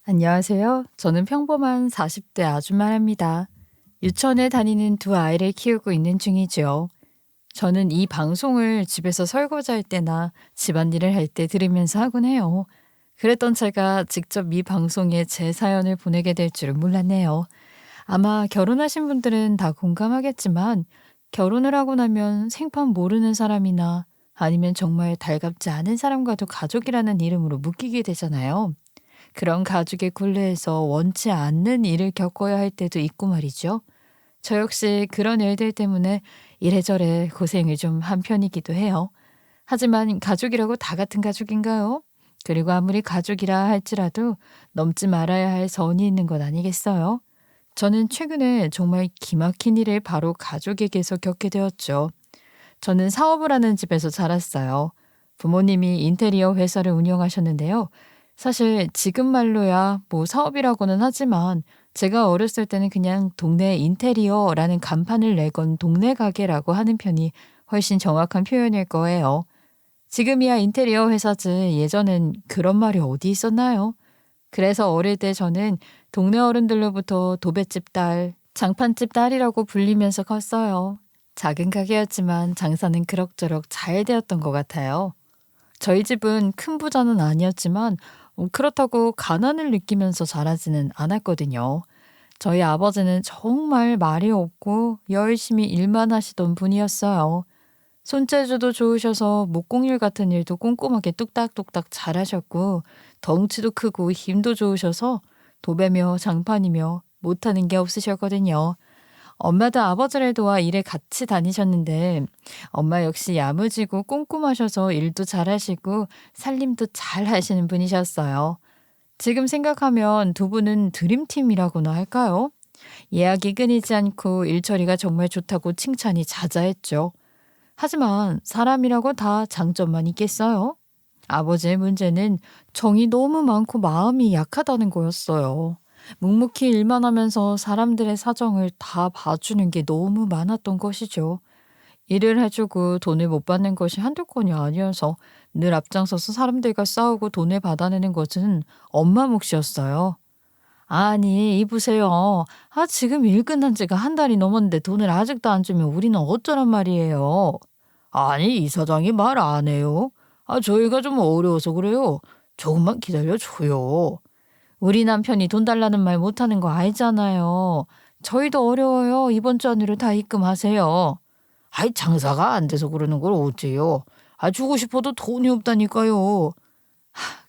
안녕하세요. 저는 평범한 40대 아줌마랍니다. 유치원에 다니는 두 아이를 키우고 있는 중이죠. 저는 이 방송을 집에서 설거지할 때나 집안일을 할 때 들으면서 하곤 해요. 그랬던 제가 직접 이 방송에 제 사연을 보내게 될 줄은 몰랐네요. 아마 결혼하신 분들은 다 공감하겠지만 결혼을 하고 나면 생판 모르는 사람이나 아니면 정말 달갑지 않은 사람과도 가족이라는 이름으로 묶이게 되잖아요. 그런 가족의 굴레에서 원치 않는 일을 겪어야 할 때도 있고 말이죠. 저 역시 그런 일들 때문에 이래저래 고생을 좀 한 편이기도 해요. 하지만 가족이라고 다 같은 가족인가요? 그리고 아무리 가족이라 할지라도 넘지 말아야 할 선이 있는 것 아니겠어요? 저는 최근에 정말 기막힌 일을 바로 가족에게서 겪게 되었죠. 저는 사업을 하는 집에서 자랐어요. 부모님이 인테리어 회사를 운영하셨는데요. 사실 지금 말로야 뭐 사업이라고는 하지만 제가 어렸을 때는 그냥 동네 인테리어라는 간판을 내건 동네 가게라고 하는 편이 훨씬 정확한 표현일 거예요. 지금이야 인테리어 회사지 예전엔 그런 말이 어디 있었나요? 그래서 어릴 때 저는 동네 어른들로부터 도배집 딸, 장판집 딸이라고 불리면서 컸어요. 작은 가게였지만 장사는 그럭저럭 잘 되었던 것 같아요. 저희 집은 큰 부자는 아니었지만 그렇다고 가난을 느끼면서 자라지는 않았거든요. 저희 아버지는 정말 말이 없고 열심히 일만 하시던 분이었어요. 손재주도 좋으셔서 목공일 같은 일도 꼼꼼하게 뚝딱뚝딱 잘하셨고 덩치도 크고 힘도 좋으셔서 도배며 장판이며 못하는 게 없으셨거든요. 엄마도 아버지를 도와 일에 같이 다니셨는데 엄마 역시 야무지고 꼼꼼하셔서 일도 잘하시고 살림도 잘 하시는 분이셨어요. 지금 생각하면 두 분은 드림팀이라고나 할까요? 예약이 끊이지 않고 일처리가 정말 좋다고 칭찬이 자자했죠. 하지만 사람이라고 다 장점만 있겠어요? 아버지의 문제는 정이 너무 많고 마음이 약하다는 거였어요. 묵묵히 일만 하면서 사람들의 사정을 다 봐주는 게 너무 많았던 것이죠. 일을 해주고 돈을 못 받는 것이 한두 건이 아니어서 늘 앞장서서 사람들과 싸우고 돈을 받아내는 것은 엄마 몫이었어요. 아니, 이보세요. 지금 일 끝난 지가 한 달이 넘었는데 돈을 아직도 안 주면 우리는 어쩌란 말이에요. 아니, 이사장이 말 안 해요. 저희가 좀 어려워서 그래요. 조금만 기다려줘요. 우리 남편이 돈 달라는 말 못하는 거 알잖아요. 저희도 어려워요. 이번 주 안으로 다 입금하세요. 장사가 안 돼서 그러는 걸 어째요. 주고 싶어도 돈이 없다니까요.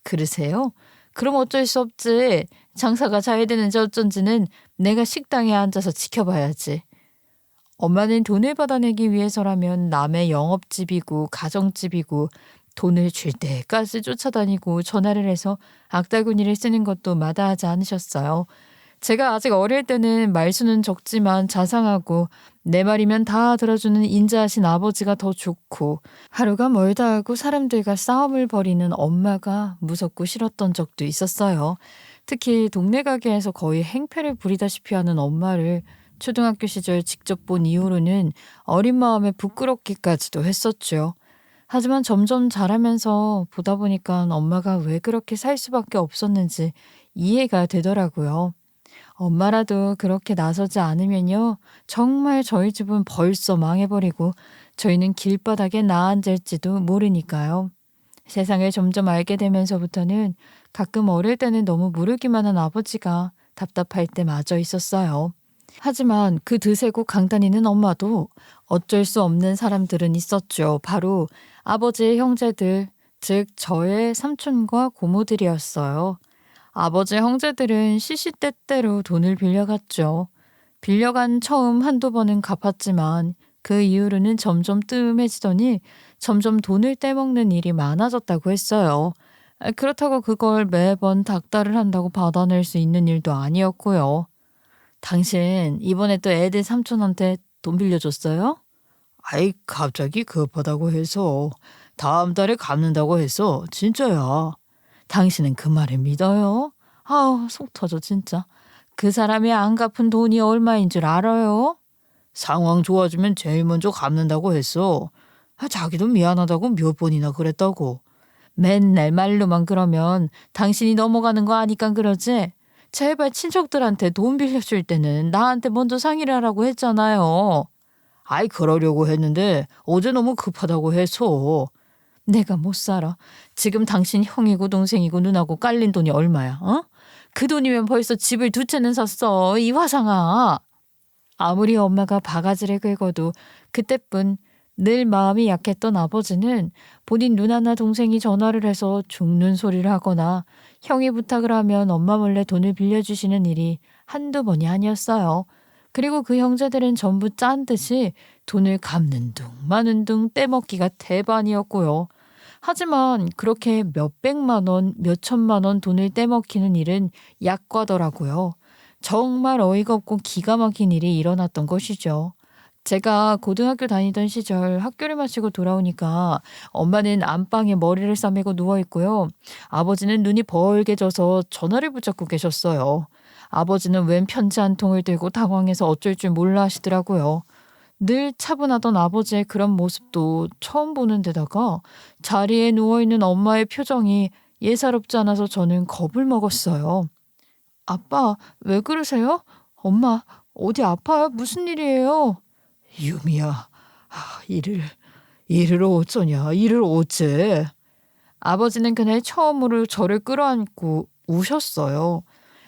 그러세요? 그럼 어쩔 수 없지. 장사가 잘 되는지 어쩐지는 내가 식당에 앉아서 지켜봐야지. 엄마는 돈을 받아내기 위해서라면 남의 영업집이고 가정집이고 돈을 줄 때까지 쫓아다니고 전화를 해서 악달구니를 쓰는 것도 마다하지 않으셨어요. 제가 아직 어릴 때는 말수는 적지만 자상하고 내 말이면 다 들어주는 인자하신 아버지가 더 좋고 하루가 멀다 하고 사람들과 싸움을 벌이는 엄마가 무섭고 싫었던 적도 있었어요. 특히 동네 가게에서 거의 행패를 부리다시피 하는 엄마를 초등학교 시절 직접 본 이후로는 어린 마음에 부끄럽기까지도 했었죠. 하지만 점점 자라면서 보다 보니까 엄마가 왜 그렇게 살 수밖에 없었는지 이해가 되더라고요. 엄마라도 그렇게 나서지 않으면요. 정말 저희 집은 벌써 망해버리고 저희는 길바닥에 나앉을지도 모르니까요. 세상을 점점 알게 되면서부터는 가끔 어릴 때는 너무 무르기만 한 아버지가 답답할 때마저 있었어요. 하지만 그 드세고 강다니는 엄마도 어쩔 수 없는 사람들은 있었죠. 바로 아버지의 형제들, 즉 저의 삼촌과 고모들이었어요. 아버지 형제들은 시시때때로 돈을 빌려갔죠. 빌려간 처음 한두 번은 갚았지만 그 이후로는 점점 뜸해지더니 점점 돈을 떼먹는 일이 많아졌다고 했어요. 그렇다고 그걸 매번 닥달을 한다고 받아낼 수 있는 일도 아니었고요. 당신 이번에 또 애들 삼촌한테 돈 빌려줬어요? 갑자기 급하다고 해서 다음 달에 갚는다고 해서 진짜야. 당신은 그 말을 믿어요? 속 터져 진짜. 그 사람이 안 갚은 돈이 얼마인 줄 알아요? 상황 좋아지면 제일 먼저 갚는다고 했어. 자기도 미안하다고 몇 번이나 그랬다고. 맨날 말로만 그러면 당신이 넘어가는 거 아니까 그러지? 제발 친척들한테 돈 빌려줄 때는 나한테 먼저 상의를 하라고 했잖아요. 아이 그러려고 했는데 어제 너무 급하다고 해서. 내가 못 살아. 지금 당신 형이고 동생이고 누나고 깔린 돈이 얼마야? 어? 그 돈이면 벌써 집을 두 채는 샀어. 이 화상아. 아무리 엄마가 바가지를 긁어도 그때뿐 늘 마음이 약했던 아버지는 본인 누나나 동생이 전화를 해서 죽는 소리를 하거나 형이 부탁을 하면 엄마 몰래 돈을 빌려주시는 일이 한두 번이 아니었어요. 그리고 그 형제들은 전부 짠 듯이 돈을 갚는 둥 마는 둥 떼먹기가 대반이었고요. 하지만 그렇게 몇백만 원, 몇천만 원 돈을 떼먹히는 일은 약과더라고요. 정말 어이가 없고 기가 막힌 일이 일어났던 것이죠. 제가 고등학교 다니던 시절 학교를 마치고 돌아오니까 엄마는 안방에 머리를 싸매고 누워 있고요. 아버지는 눈이 벌게 져서 전화를 붙잡고 계셨어요. 아버지는 웬 편지 한 통을 들고 당황해서 어쩔 줄 몰라 하시더라고요. 늘 차분하던 아버지의 그런 모습도 처음 보는 데다가 자리에 누워있는 엄마의 표정이 예사롭지 않아서 저는 겁을 먹었어요. 아빠, 왜 그러세요? 엄마, 어디 아파요? 무슨 일이에요? 유미야, 일을 어쩌냐, 일을 어째. 아버지는 그날 처음으로 저를 끌어안고 우셨어요.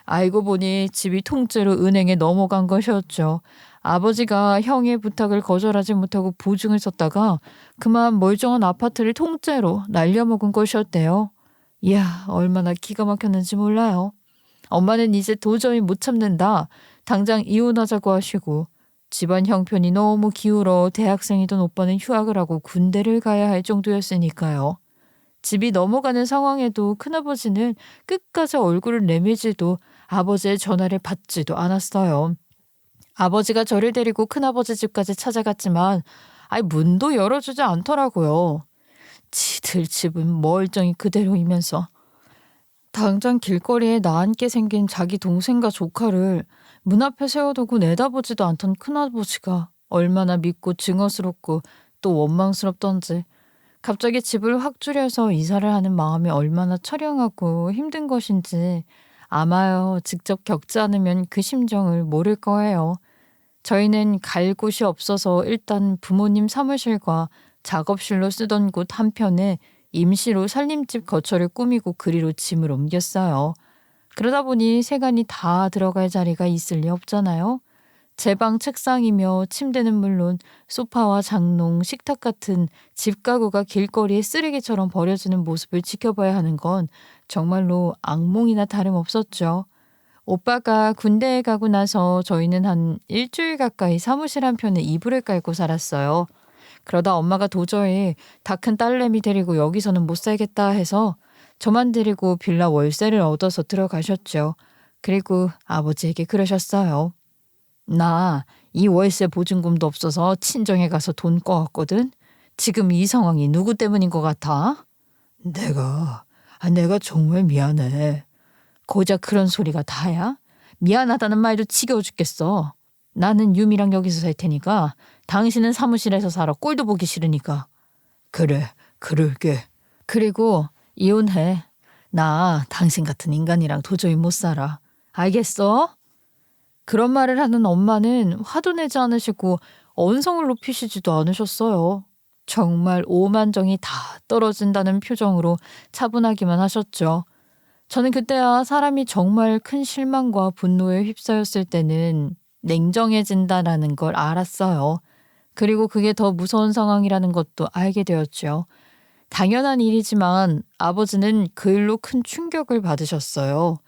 알고 보니 집이 통째로 은행에 넘어간 것이었죠. 아버지가 형의 부탁을 거절하지 못하고 보증을 썼다가 그만 멀쩡한 아파트를 통째로 날려먹은 것이었대요. 이야, 얼마나 기가 막혔는지 몰라요. 엄마는 이제 도저히 못 참는다. 당장 이혼하자고 하시고 집안 형편이 너무 기울어 대학생이던 오빠는 휴학을 하고 군대를 가야 할 정도였으니까요. 집이 넘어가는 상황에도 큰아버지는 끝까지 얼굴을 내밀지도 아버지의 전화를 받지도 않았어요. 아버지가 저를 데리고 큰아버지 집까지 찾아갔지만 문도 열어주지 않더라고요. 지들 집은 멀쩡히 그대로이면서 당장 길거리에 나앉게 생긴 자기 동생과 조카를 문 앞에 세워두고 내다보지도 않던 큰아버지가 얼마나 밉고 증오스럽고 또 원망스럽던지 갑자기 집을 확 줄여서 이사를 하는 마음이 얼마나 처량하고 힘든 것인지 아마요 직접 겪지 않으면 그 심정을 모를 거예요. 저희는 갈 곳이 없어서 일단 부모님 사무실과 작업실로 쓰던 곳 한편에 임시로 살림집 거처를 꾸미고 그리로 짐을 옮겼어요. 그러다 보니 세간이 다 들어갈 자리가 있을 리 없잖아요. 제 방 책상이며 침대는 물론 소파와 장롱, 식탁 같은 집 가구가 길거리에 쓰레기처럼 버려지는 모습을 지켜봐야 하는 건 정말로 악몽이나 다름없었죠. 오빠가 군대에 가고 나서 저희는 한 일주일 가까이 사무실 한편에 이불을 깔고 살았어요. 그러다 엄마가 도저히 다 큰 딸내미 데리고 여기서는 못 살겠다 해서 저만 데리고 빌라 월세를 얻어서 들어가셨죠. 그리고 아버지에게 그러셨어요. 나 이 월세 보증금도 없어서 친정에 가서 돈 꿔왔거든. 지금 이 상황이 누구 때문인 것 같아? 내가 정말 미안해. 고작 그런 소리가 다야? 미안하다는 말도 지겨워 죽겠어. 나는 유미랑 여기서 살 테니까 당신은 사무실에서 살아. 꼴도 보기 싫으니까. 그래, 그럴게. 그리고 이혼해. 나 당신 같은 인간이랑 도저히 못 살아. 알겠어? 그런 말을 하는 엄마는 화도 내지 않으시고 언성을 높이시지도 않으셨어요. 정말 오만정이 다 떨어진다는 표정으로 차분하기만 하셨죠. 저는 그때야 사람이 정말 큰 실망과 분노에 휩싸였을 때는 냉정해진다라는 걸 알았어요. 그리고 그게 더 무서운 상황이라는 것도 알게 되었죠. 당연한 일이지만 아버지는 그 일로 큰 충격을 받으셨어요.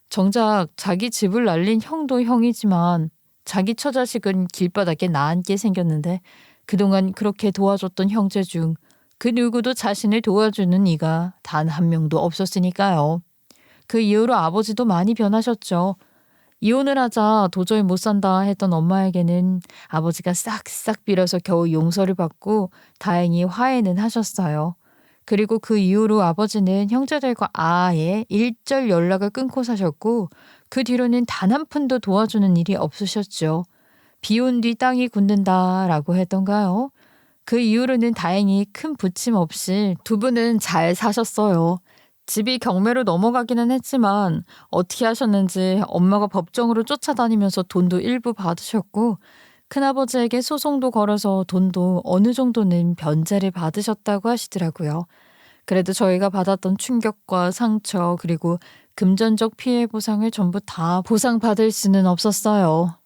정작 자기 집을 날린 형도 형이지만 자기 처자식은 길바닥에 나앉게 생겼는데 그동안 그렇게 도와줬던 형제 중 그 누구도 자신을 도와주는 이가 단 한 명도 없었으니까요. 그 이후로 아버지도 많이 변하셨죠. 이혼을 하자 도저히 못 산다 했던 엄마에게는 아버지가 싹싹 빌어서 겨우 용서를 받고 다행히 화해는 하셨어요. 그리고 그 이후로 아버지는 형제들과 아예 일절 연락을 끊고 사셨고 그 뒤로는 단 한 푼도 도와주는 일이 없으셨죠. 비 온 뒤 땅이 굳는다라고 했던가요? 그 이후로는 다행히 큰 부침 없이 두 분은 잘 사셨어요. 집이 경매로 넘어가기는 했지만 어떻게 하셨는지 엄마가 법정으로 쫓아다니면서 돈도 일부 받으셨고 큰아버지에게 소송도 걸어서 돈도 어느 정도는 변제를 받으셨다고 하시더라고요. 그래도 저희가 받았던 충격과 상처 그리고 금전적 피해 보상을 전부 다 보상받을 수는 없었어요.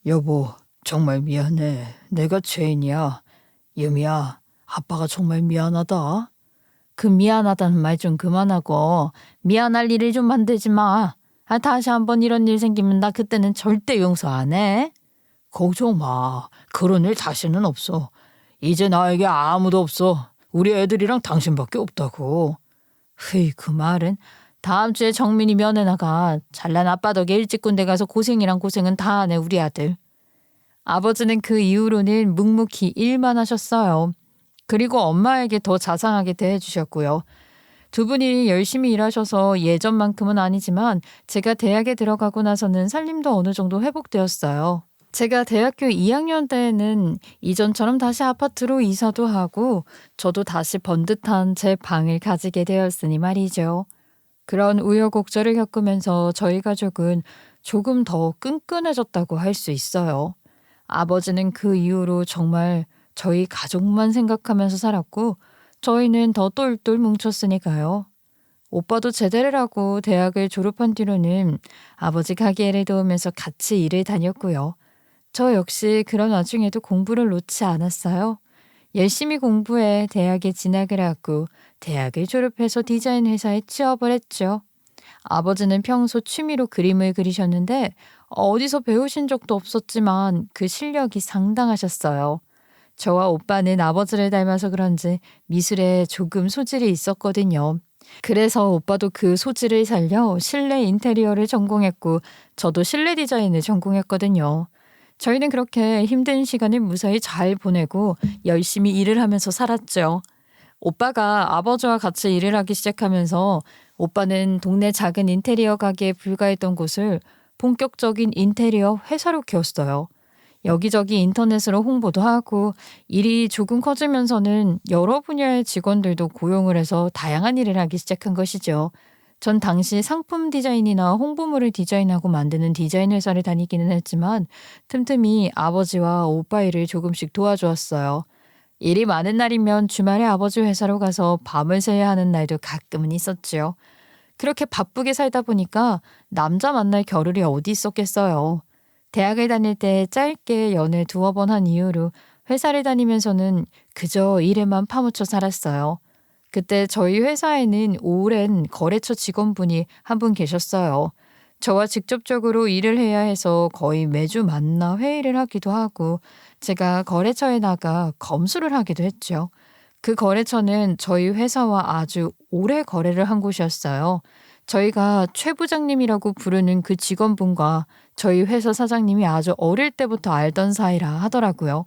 여보, 정말 미안해. 내가 죄인이야. 유미야, 아빠가 정말 미안하다. 그 미안하다는 말 좀 그만하고 미안할 일을 좀 만들지 마. 다시 한번 이런 일 생기면 나 그때는 절대 용서 안 해. 걱정 마. 그런 일 다시는 없어. 이제 나에게 아무도 없어. 우리 애들이랑 당신밖에 없다고. 흐이, 그 말은 다음 주에 정민이 면회 나가. 잘난 아빠 덕에 일찍 군대 가서 고생이랑 고생은 다 하네 우리 아들. 아버지는 그 이후로는 묵묵히 일만 하셨어요. 그리고 엄마에게 더 자상하게 대해주셨고요. 두 분이 열심히 일하셔서 예전만큼은 아니지만 제가 대학에 들어가고 나서는 살림도 어느 정도 회복되었어요. 제가 대학교 2학년 때에는 이전처럼 다시 아파트로 이사도 하고 저도 다시 번듯한 제 방을 가지게 되었으니 말이죠. 그런 우여곡절을 겪으면서 저희 가족은 조금 더 끈끈해졌다고 할 수 있어요. 아버지는 그 이후로 정말 저희 가족만 생각하면서 살았고 저희는 더 똘똘 뭉쳤으니까요. 오빠도 제대를 하고 대학을 졸업한 뒤로는 아버지 가게를 도우면서 같이 일을 다녔고요. 저 역시 그런 와중에도 공부를 놓지 않았어요. 열심히 공부해 대학에 진학을 하고 대학을 졸업해서 디자인 회사에 취업을 했죠. 아버지는 평소 취미로 그림을 그리셨는데 어디서 배우신 적도 없었지만 그 실력이 상당하셨어요. 저와 오빠는 아버지를 닮아서 그런지 미술에 조금 소질이 있었거든요. 그래서 오빠도 그 소질을 살려 실내 인테리어를 전공했고 저도 실내 디자인을 전공했거든요. 저희는 그렇게 힘든 시간을 무사히 잘 보내고 열심히 일을 하면서 살았죠. 오빠가 아버지와 같이 일을 하기 시작하면서 오빠는 동네 작은 인테리어 가게에 불과했던 곳을 본격적인 인테리어 회사로 키웠어요. 여기저기 인터넷으로 홍보도 하고 일이 조금 커지면서는 여러 분야의 직원들도 고용을 해서 다양한 일을 하기 시작한 것이죠. 전 당시 상품 디자인이나 홍보물을 디자인하고 만드는 디자인 회사를 다니기는 했지만 틈틈이 아버지와 오빠 일을 조금씩 도와주었어요. 일이 많은 날이면 주말에 아버지 회사로 가서 밤을 새야 하는 날도 가끔은 있었지요. 그렇게 바쁘게 살다 보니까 남자 만날 겨를이 어디 있었겠어요. 대학을 다닐 때 짧게 연애 2번 한 이후로 회사를 다니면서는 그저 일에만 파묻혀 살았어요. 그때 저희 회사에는 오랜 거래처 직원분이 한 분 계셨어요. 저와 직접적으로 일을 해야 해서 거의 매주 만나 회의를 하기도 하고 제가 거래처에 나가 검수를 하기도 했죠. 그 거래처는 저희 회사와 아주 오래 거래를 한 곳이었어요. 저희가 최 부장님이라고 부르는 그 직원분과 저희 회사 사장님이 아주 어릴 때부터 알던 사이라 하더라고요.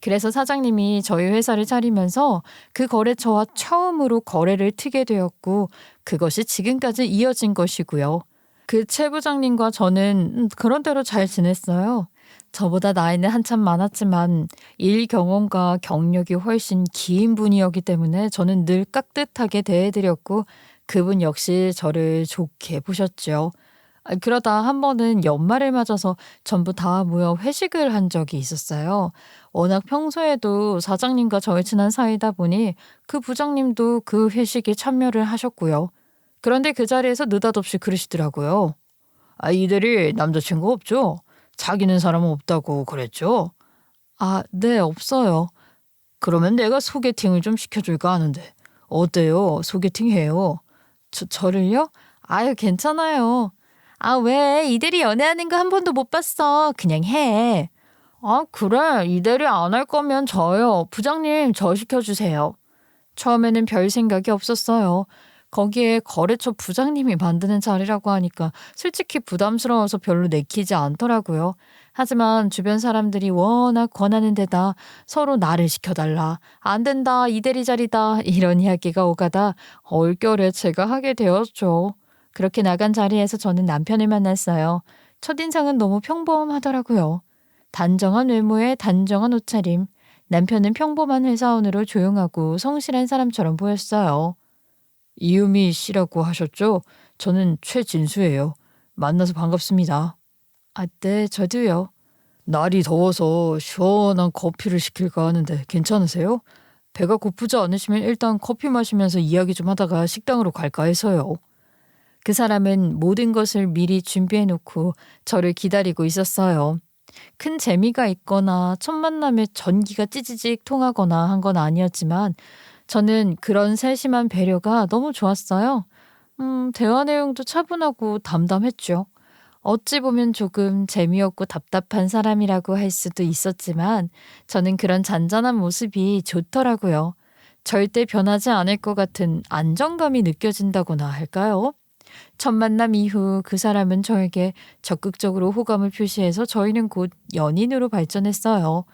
그래서 사장님이 저희 회사를 차리면서 그 거래처와 처음으로 거래를 트게 되었고 그것이 지금까지 이어진 것이고요. 그 최 부장님과 저는 그런 대로 잘 지냈어요. 저보다 나이는 한참 많았지만 일 경험과 경력이 훨씬 긴 분이었기 때문에 저는 늘 깍듯하게 대해드렸고 그분 역시 저를 좋게 보셨죠. 그러다 한 번은 연말을 맞아서 전부 다 모여 회식을 한 적이 있었어요. 워낙 평소에도 사장님과 저희 친한 사이다 보니 그 부장님도 그 회식에 참여를 하셨고요. 그런데 그 자리에서 느닷없이 그러시더라고요. 이들이 남자친구 없죠? 사귀는 사람은 없다고 그랬죠? 네, 없어요. 그러면 내가 소개팅을 좀 시켜줄까 하는데 어때요? 소개팅 해요. 저를요? 아유, 괜찮아요. 왜? 이대리 연애하는 거 한 번도 못 봤어. 그냥 해. 그래. 이대리 안 할 거면 저요. 부장님, 저 시켜주세요. 처음에는 별 생각이 없었어요. 거기에 거래처 부장님이 만드는 자리라고 하니까 솔직히 부담스러워서 별로 내키지 않더라고요. 하지만 주변 사람들이 워낙 권하는 데다 서로 나를 시켜달라. 안 된다. 이대리 자리다. 이런 이야기가 오가다 얼결에 제가 하게 되었죠. 그렇게 나간 자리에서 저는 남편을 만났어요. 첫인상은 너무 평범하더라고요. 단정한 외모에 단정한 옷차림. 남편은 평범한 회사원으로 조용하고 성실한 사람처럼 보였어요. 이유미 씨라고 하셨죠? 저는 최진수예요. 만나서 반갑습니다. 아, 네, 저도요. 날이 더워서 시원한 커피를 시킬까 하는데 괜찮으세요? 배가 고프지 않으시면 일단 커피 마시면서 이야기 좀 하다가 식당으로 갈까 해서요. 그 사람은 모든 것을 미리 준비해 놓고 저를 기다리고 있었어요. 큰 재미가 있거나 첫 만남에 전기가 찌지직 통하거나 한 건 아니었지만 저는 그런 세심한 배려가 너무 좋았어요. 대화 내용도 차분하고 담담했죠. 어찌 보면 조금 재미없고 답답한 사람이라고 할 수도 있었지만 저는 그런 잔잔한 모습이 좋더라고요. 절대 변하지 않을 것 같은 안정감이 느껴진다거나 할까요? 첫 만남 이후 그 사람은 저에게 적극적으로 호감을 표시해서 저희는 곧 연인으로 발전했어요.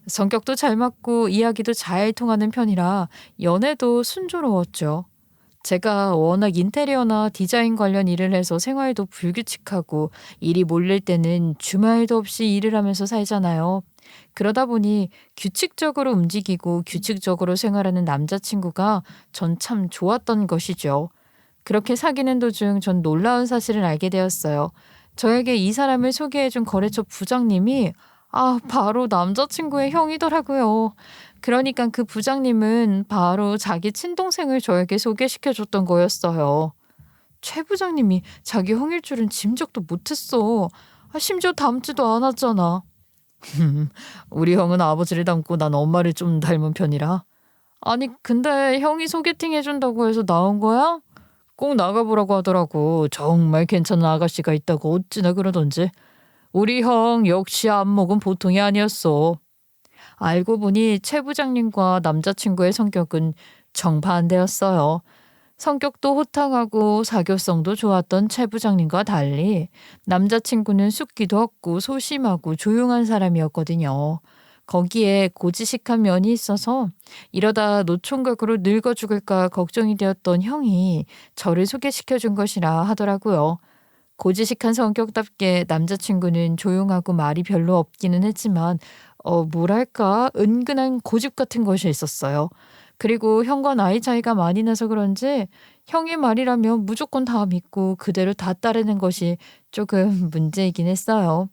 성격도 잘 맞고 이야기도 잘 통하는 편이라 연애도 순조로웠죠. 제가 워낙 인테리어나 디자인 관련 일을 해서 생활도 불규칙하고 일이 몰릴 때는 주말도 없이 일을 하면서 살잖아요. 그러다 보니 규칙적으로 움직이고 규칙적으로 생활하는 남자친구가 전 참 좋았던 것이죠. 그렇게 사귀는 도중 전 놀라운 사실을 알게 되었어요. 저에게 이 사람을 소개해준 거래처 부장님이 바로 남자친구의 형이더라고요. 그러니까 그 부장님은 바로 자기 친동생을 저에게 소개시켜줬던 거였어요. 최 부장님이 자기 형일 줄은 짐작도 못했어. 심지어 닮지도 않았잖아. 우리 형은 아버지를 닮고 난 엄마를 좀 닮은 편이라. 아니, 근데 형이 소개팅 해준다고 해서 나온 거야? 꼭 나가보라고 하더라고. 정말 괜찮은 아가씨가 있다고 어찌나 그러던지. 우리 형 역시 안목은 보통이 아니었어. 알고 보니 최 부장님과 남자친구의 성격은 정반대였어요. 성격도 호탕하고 사교성도 좋았던 최 부장님과 달리 남자친구는 숫기도 없고 소심하고 조용한 사람이었거든요. 거기에 고지식한 면이 있어서 이러다 노총각으로 늙어 죽을까 걱정이 되었던 형이 저를 소개시켜 준 것이라 하더라고요. 고지식한 성격답게 남자친구는 조용하고 말이 별로 없기는 했지만 뭐랄까 은근한 고집 같은 것이 있었어요. 그리고 형과 나이 차이가 많이 나서 그런지 형의 말이라면 무조건 다 믿고 그대로 다 따르는 것이 조금 문제이긴 했어요.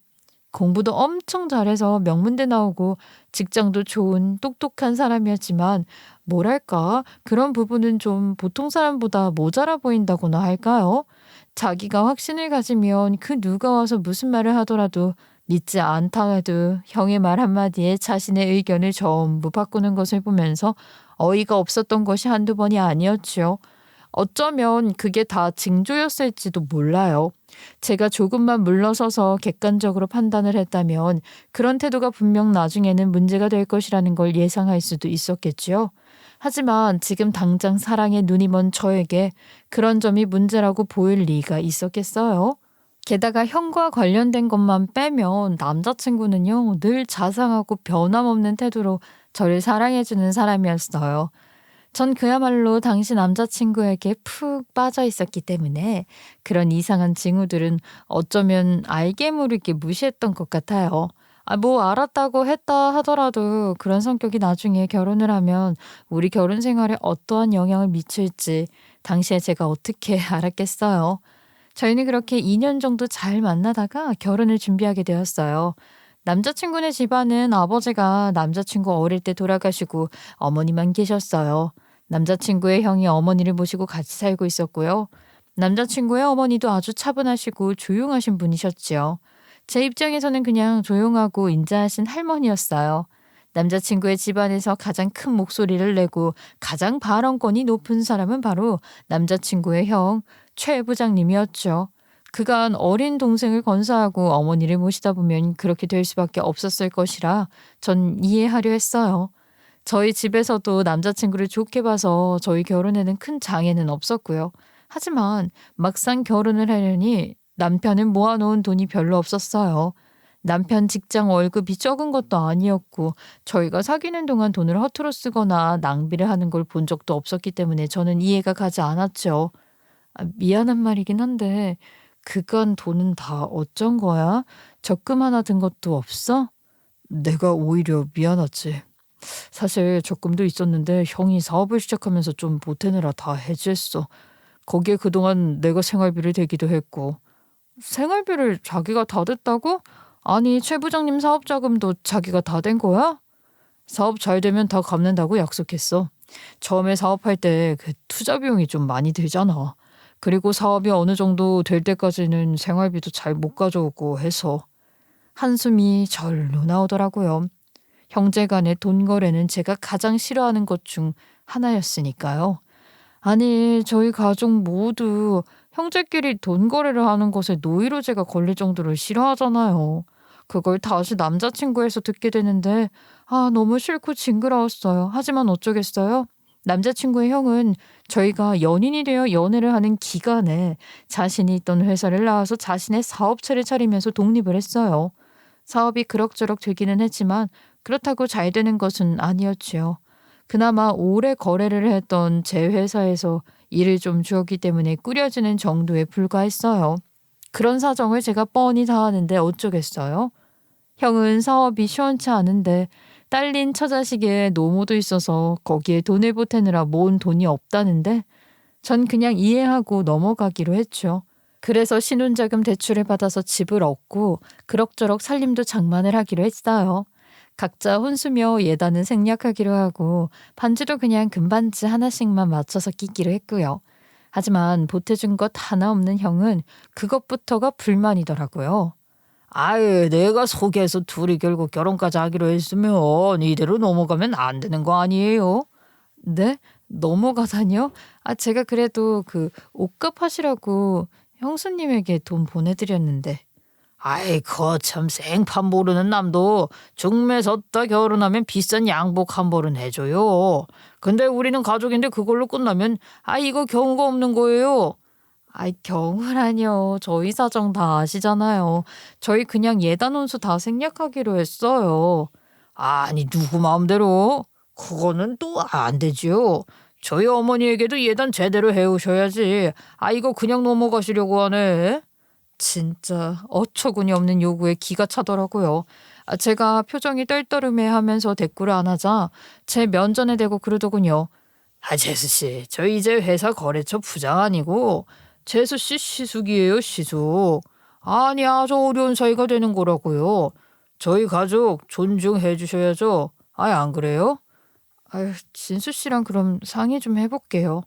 공부도 엄청 잘해서 명문대 나오고 직장도 좋은 똑똑한 사람이었지만 뭐랄까 그런 부분은 좀 보통 사람보다 모자라 보인다고나 할까요? 자기가 확신을 가지면 그 누가 와서 무슨 말을 하더라도 믿지 않다 해도 형의 말 한마디에 자신의 의견을 전부 바꾸는 것을 보면서 어이가 없었던 것이 한두 번이 아니었지요. 어쩌면 그게 다 징조였을지도 몰라요. 제가 조금만 물러서서 객관적으로 판단을 했다면 그런 태도가 분명 나중에는 문제가 될 것이라는 걸 예상할 수도 있었겠지요. 하지만 지금 당장 사랑에 눈이 먼 저에게 그런 점이 문제라고 보일 리가 있었겠어요? 게다가 형과 관련된 것만 빼면 남자친구는요, 늘 자상하고 변함없는 태도로 저를 사랑해주는 사람이었어요. 전 그야말로 당시 남자친구에게 푹 빠져 있었기 때문에 그런 이상한 징후들은 어쩌면 알게 모르게 무시했던 것 같아요. 뭐 알았다고 했다 하더라도 그런 성격이 나중에 결혼을 하면 우리 결혼 생활에 어떠한 영향을 미칠지 당시에 제가 어떻게 알았겠어요. 저희는 그렇게 2년 정도 잘 만나다가 결혼을 준비하게 되었어요. 남자친구네 집안은 아버지가 남자친구 어릴 때 돌아가시고 어머니만 계셨어요. 남자친구의 형이 어머니를 모시고 같이 살고 있었고요. 남자친구의 어머니도 아주 차분하시고 조용하신 분이셨지요. 제 입장에서는 그냥 조용하고 인자하신 할머니였어요. 남자친구의 집안에서 가장 큰 목소리를 내고 가장 발언권이 높은 사람은 바로 남자친구의 형, 최 부장님이었죠. 그간 어린 동생을 건사하고 어머니를 모시다 보면 그렇게 될 수밖에 없었을 것이라 전 이해하려 했어요. 저희 집에서도 남자친구를 좋게 봐서 저희 결혼에는 큰 장애는 없었고요. 하지만 막상 결혼을 하려니 남편은 모아놓은 돈이 별로 없었어요. 남편 직장 월급이 적은 것도 아니었고 저희가 사귀는 동안 돈을 허투루 쓰거나 낭비를 하는 걸 본 적도 없었기 때문에 저는 이해가 가지 않았죠. 미안한 말이긴 한데 그간 돈은 다 어쩐 거야? 적금 하나 든 것도 없어? 내가 오히려 미안하지. 사실 적금도 있었는데 형이 사업을 시작하면서 좀 보태느라 다 해지했어. 거기에 그동안 내가 생활비를 대기도 했고. 생활비를 자기가 다 댔다고? 아니, 최 부장님 사업 자금도 자기가 다 댄 거야? 사업 잘 되면 다 갚는다고 약속했어. 처음에 사업할 때 그 투자 비용이 좀 많이 들잖아. 그리고 사업이 어느 정도 될 때까지는 생활비도 잘 못 가져오고 해서. 한숨이 절로 나오더라고요. 형제 간의 돈 거래는 제가 가장 싫어하는 것 중 하나였으니까요. 아니, 저희 가족 모두 형제끼리 돈 거래를 하는 것에 노이로제가 걸릴 정도로 싫어하잖아요. 그걸 다시 남자친구에서 듣게 되는데 너무 싫고 징그러웠어요. 하지만 어쩌겠어요? 남자친구의 형은 저희가 연인이 되어 연애를 하는 기간에 자신이 있던 회사를 나와서 자신의 사업체를 차리면서 독립을 했어요. 사업이 그럭저럭 되기는 했지만 그렇다고 잘 되는 것은 아니었지요. 그나마 오래 거래를 했던 제 회사에서 일을 좀 주었기 때문에 꾸려지는 정도에 불과했어요. 그런 사정을 제가 뻔히 다 아는데 어쩌겠어요? 형은 사업이 시원치 않은데 딸린 처자식에 노모도 있어서 거기에 돈을 보태느라 모은 돈이 없다는데 전 그냥 이해하고 넘어가기로 했죠. 그래서 신혼자금 대출을 받아서 집을 얻고 그럭저럭 살림도 장만을 하기로 했어요. 각자 혼수며 예단은 생략하기로 하고 반지도 그냥 금반지 하나씩만 맞춰서 끼기로 했고요. 하지만 보태준 것 하나 없는 형은 그것부터가 불만이더라고요. 아유, 내가 소개해서 둘이 결국 결혼까지 하기로 했으면 이대로 넘어가면 안 되는 거 아니에요? 네? 넘어가다니요? 제가 그래도 그 옷값 하시라고 형수님에게 돈 보내드렸는데. 아이, 거참 생판 모르는 남도 중매 섰다 결혼하면 비싼 양복 한 벌은 해줘요. 근데 우리는 가족인데 그걸로 끝나면 이거 경우가 없는 거예요. 경우라뇨. 저희 사정 다 아시잖아요. 저희 그냥 예단 혼수 다 생략하기로 했어요. 아니, 누구 마음대로? 그거는 또 안 되지요. 저희 어머니에게도 예단 제대로 해오셔야지. 이거 그냥 넘어가시려고 하네. 진짜 어처구니 없는 요구에 기가 차더라고요. 제가 표정이 떨떠름해 하면서 대꾸를 안 하자 제 면전에 대고 그러더군요. 재수 씨, 저 이제 회사 거래처 부장 아니고 재수 씨 시숙이에요, 시숙. 아니, 아주 어려운 사이가 되는 거라고요. 저희 가족 존중해 주셔야죠. 안 그래요? 진수 씨랑 그럼 상의 좀 해볼게요.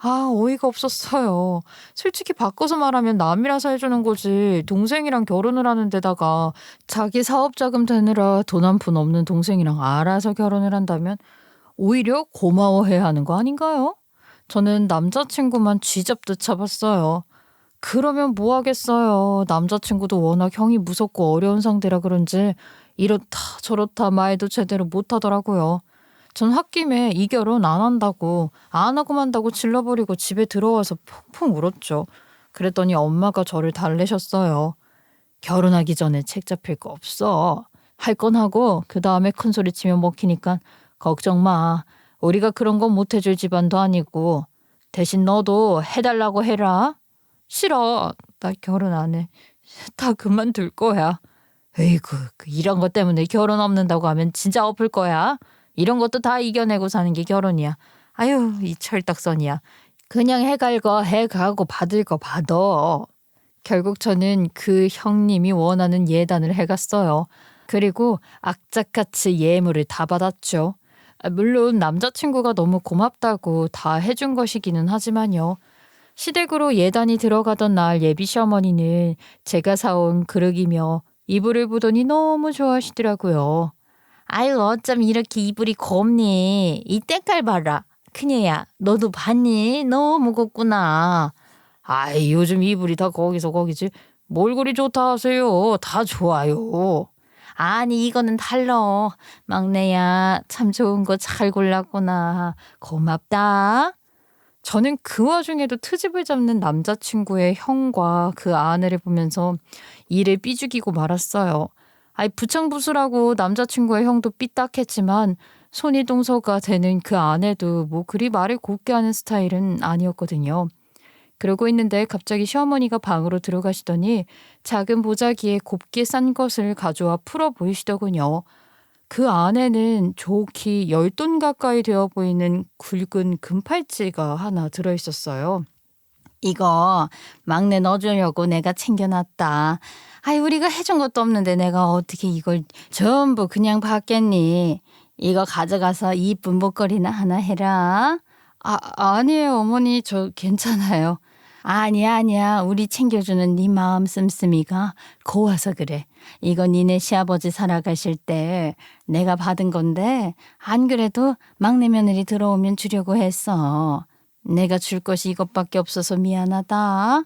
어이가 없었어요. 솔직히 바꿔서 말하면 남이라서 해주는 거지. 동생이랑 결혼을 하는 데다가 자기 사업 자금 되느라 돈 한 푼 없는 동생이랑 알아서 결혼을 한다면 오히려 고마워해야 하는 거 아닌가요? 저는 남자친구만 쥐잡듯 잡았어요. 그러면 뭐 하겠어요. 남자친구도 워낙 형이 무섭고 어려운 상태라 그런지 이렇다 저렇다 말도 제대로 못하더라고요. 전 홧김에 이 결혼 안 한다고 안 하고 만다고 질러버리고 집에 들어와서 펑펑 울었죠. 그랬더니 엄마가 저를 달래셨어요. 결혼하기 전에 책 잡힐 거 없어. 할 건 하고 그 다음에 큰 소리 치면 먹히니까 걱정 마. 우리가 그런 건 못 해줄 집안도 아니고 대신 너도 해달라고 해라. 싫어. 나 결혼 안 해. 다 그만둘 거야. 에이구, 이런 것 때문에 결혼 없는다고 하면 진짜 엎을 거야. 이런 것도 다 이겨내고 사는 게 결혼이야. 아유, 이 철딱선이야. 그냥 해갈 거 해가고 받을 거 받아. 결국 저는 그 형님이 원하는 예단을 해갔어요. 그리고 악착같이 예물을 다 받았죠. 물론 남자친구가 너무 고맙다고 다 해준 것이기는 하지만요. 시댁으로 예단이 들어가던 날 예비 시어머니는 제가 사온 그릇이며 이불을 보더니 너무 좋아하시더라고요. 아유, 어쩜 이렇게 이불이 곱니? 이 때깔 봐라. 큰애야, 너도 봤니? 너무 무겁구나. 요즘 이불이 다 거기서 거기지. 뭘 그리 좋다 하세요. 다 좋아요. 아니, 이거는 달러. 막내야, 참 좋은 거 잘 골랐구나. 고맙다. 저는 그 와중에도 트집을 잡는 남자친구의 형과 그 아내를 보면서 이를 삐죽이고 말았어요. 부창부수라고 남자친구의 형도 삐딱했지만 손이동서가 되는 그 아내도 뭐 그리 말을 곱게 하는 스타일은 아니었거든요. 그러고 있는데 갑자기 시어머니가 방으로 들어가시더니 작은 보자기에 곱게 싼 것을 가져와 풀어 보이시더군요. 그 안에는 좋게 10돈 가까이 되어 보이는 굵은 금팔찌가 하나 들어 있었어요. "이거 막내 넣어 주려고 내가 챙겨 놨다." "아이 우리가 해준 것도 없는데 내가 어떻게 이걸 전부 그냥 받겠니. 이거 가져가서 이쁜 목걸이나 하나 해라." 아니에요 어머니. 저 괜찮아요." "아니야, 아니야. 우리 챙겨주는 네 마음 씀씀이가 고와서 그래. 이거 니네 시아버지 살아가실 때 내가 받은 건데 안 그래도 막내 며느리 들어오면 주려고 했어. 내가 줄 것이 이것밖에 없어서 미안하다."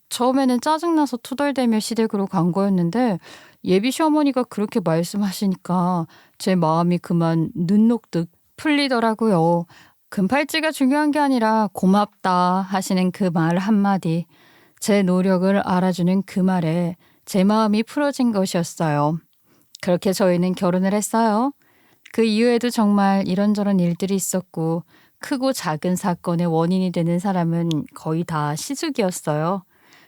처음에는 짜증나서 투덜대며 시댁으로 간 거였는데 예비 시어머니가 그렇게 말씀하시니까 제 마음이 그만 눈 녹듯 풀리더라고요. 금팔찌가 중요한 게 아니라 고맙다 하시는 그 말 한마디, 제 노력을 알아주는 그 말에 제 마음이 풀어진 것이었어요. 그렇게 저희는 결혼을 했어요. 그 이후에도 정말 이런저런 일들이 있었고 크고 작은 사건의 원인이 되는 사람은 거의 다 시숙이었어요.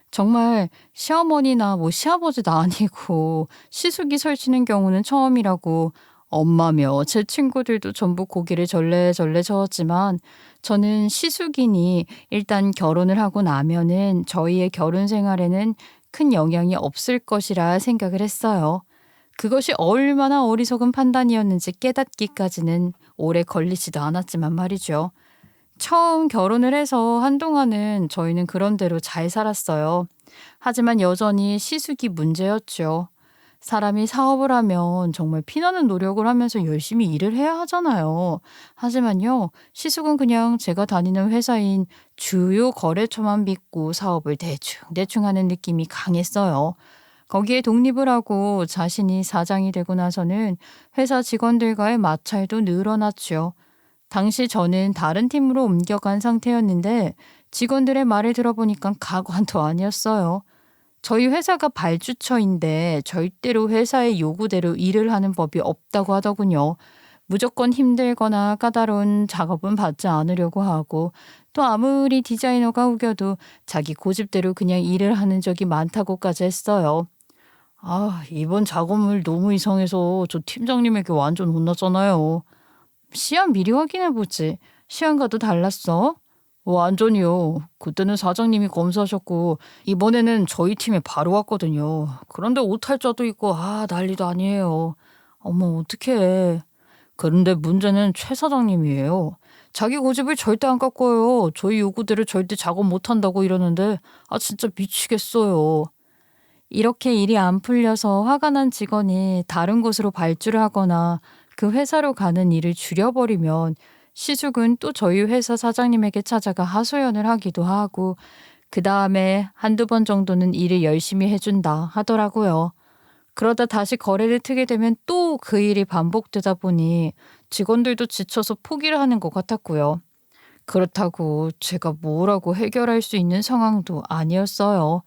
정말 시어머니나 시아버지도 아니고 시숙이 설치는 경우는 처음이라고 엄마며 제 친구들도 전부 고개를 절레절레 저었지만 저는 시숙이니 일단 결혼을 하고 나면은 저희의 결혼 생활에는 큰 영향이 없을 것이라 생각을 했어요. 그것이 얼마나 어리석은 판단이었는지 깨닫기까지는 오래 걸리지도 않았지만 말이죠. 처음 결혼을 해서 한동안은 저희는 그런대로 잘 살았어요. 하지만 여전히 시숙이 문제였죠. 사람이 사업을 하면 정말 피나는 노력을 하면서 열심히 일을 해야 하잖아요. 하지만요, 시숙은 그냥 제가 다니는 회사인 주요 거래처만 믿고 사업을 대충 하는 느낌이 강했어요. 거기에 독립을 하고 자신이 사장이 되고 나서는 회사 직원들과의 마찰도 늘어났죠. 당시 저는 다른 팀으로 옮겨간 상태였는데 직원들의 말을 들어보니까 가관도 아니었어요. 저희 회사가 발주처인데 절대로 회사의 요구대로 일을 하는 법이 없다고 하더군요. 무조건 힘들거나 까다로운 작업은 받지 않으려고 하고 또 아무리 디자이너가 우겨도 자기 고집대로 그냥 일을 하는 적이 많다고까지 했어요. 이번 작업물 너무 이상해서 저 팀장님에게 완전 혼났잖아요. 시안 미리 확인해보지. 시안과도 달랐어? 완전히요. 그때는 사장님이 검사하셨고 이번에는 저희 팀에 바로 왔거든요. 그런데 오탈자도 있고 난리도 아니에요. 어머 어떡해. 그런데 문제는 최 사장님이에요. 자기 고집을 절대 안 깎아요. 저희 요구대로 절대 작업 못한다고 이러는데 진짜 미치겠어요. 이렇게 일이 안 풀려서 화가 난 직원이 다른 곳으로 발주를 하거나 그 회사로 가는 일을 줄여버리면 시숙은 또 저희 회사 사장님에게 찾아가 하소연을 하기도 하고 그 다음에 한두 번 정도는 일을 열심히 해준다 하더라고요. 그러다 다시 거래를 트게 되면 또 그 일이 반복되다 보니 직원들도 지쳐서 포기를 하는 것 같았고요. 그렇다고 제가 뭐라고 해결할 수 있는 상황도 아니었어요.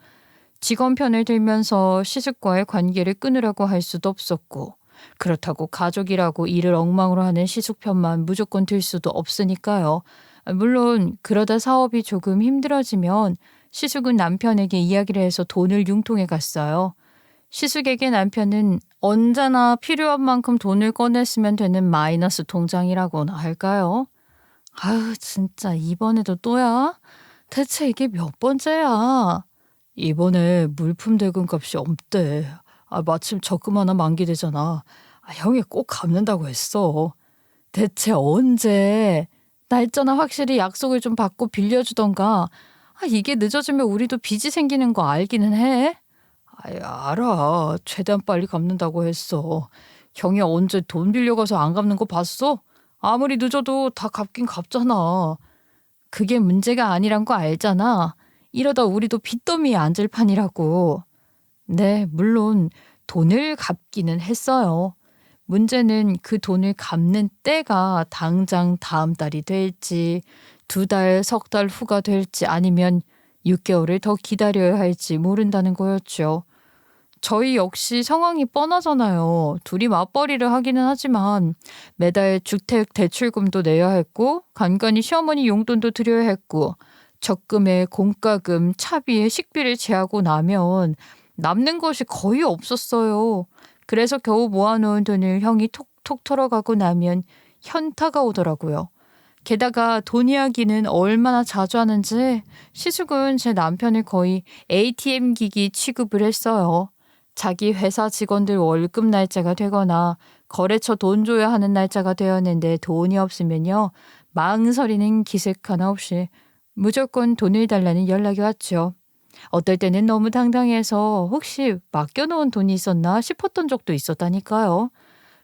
직원 편을 들면서 시숙과의 관계를 끊으려고 할 수도 없었고 그렇다고 가족이라고 일을 엉망으로 하는 시숙 편만 무조건 들 수도 없으니까요. 물론 그러다 사업이 조금 힘들어지면 시숙은 남편에게 이야기를 해서 돈을 융통해 갔어요. 시숙에게 남편은 언제나 필요한 만큼 돈을 꺼냈으면 되는 마이너스 통장이라고나 할까요? 진짜 이번에도 또야? 대체 이게 몇 번째야? 이번에 물품 대금 값이 없대. 마침 적금 하나 만기되잖아. 형이 꼭 갚는다고 했어. 대체 언제? 날짜나 확실히 약속을 좀 받고 빌려주던가. 이게 늦어지면 우리도 빚이 생기는 거 알기는 해. 알아. 최대한 빨리 갚는다고 했어. 형이 언제 돈 빌려가서 안 갚는 거 봤어? 아무리 늦어도 다 갚긴 갚잖아. 그게 문제가 아니란 거 알잖아. 이러다 우리도 빚더미에 앉을 판이라고. 네, 물론 돈을 갚기는 했어요. 문제는 그 돈을 갚는 때가 당장 다음 달이 될지, 2달, 석 달 후가 될지 아니면 6개월을 더 기다려야 할지 모른다는 거였죠. 저희 역시 상황이 뻔하잖아요. 둘이 맞벌이를 하기는 하지만 매달 주택 대출금도 내야 했고 간간히 시어머니 용돈도 드려야 했고 적금에 공과금, 차비에 식비를 제하고 나면 남는 것이 거의 없었어요. 그래서 겨우 모아놓은 돈을 형이 톡톡 털어가고 나면 현타가 오더라고요. 게다가 돈 이야기는 얼마나 자주 하는지 시숙은 제 남편을 거의 ATM 기기 취급을 했어요. 자기 회사 직원들 월급 날짜가 되거나 거래처 돈 줘야 하는 날짜가 되었는데 돈이 없으면요. 망설이는 기색 하나 없이 무조건 돈을 달라는 연락이 왔죠. 어떨 때는 너무 당당해서 혹시 맡겨놓은 돈이 있었나 싶었던 적도 있었다니까요.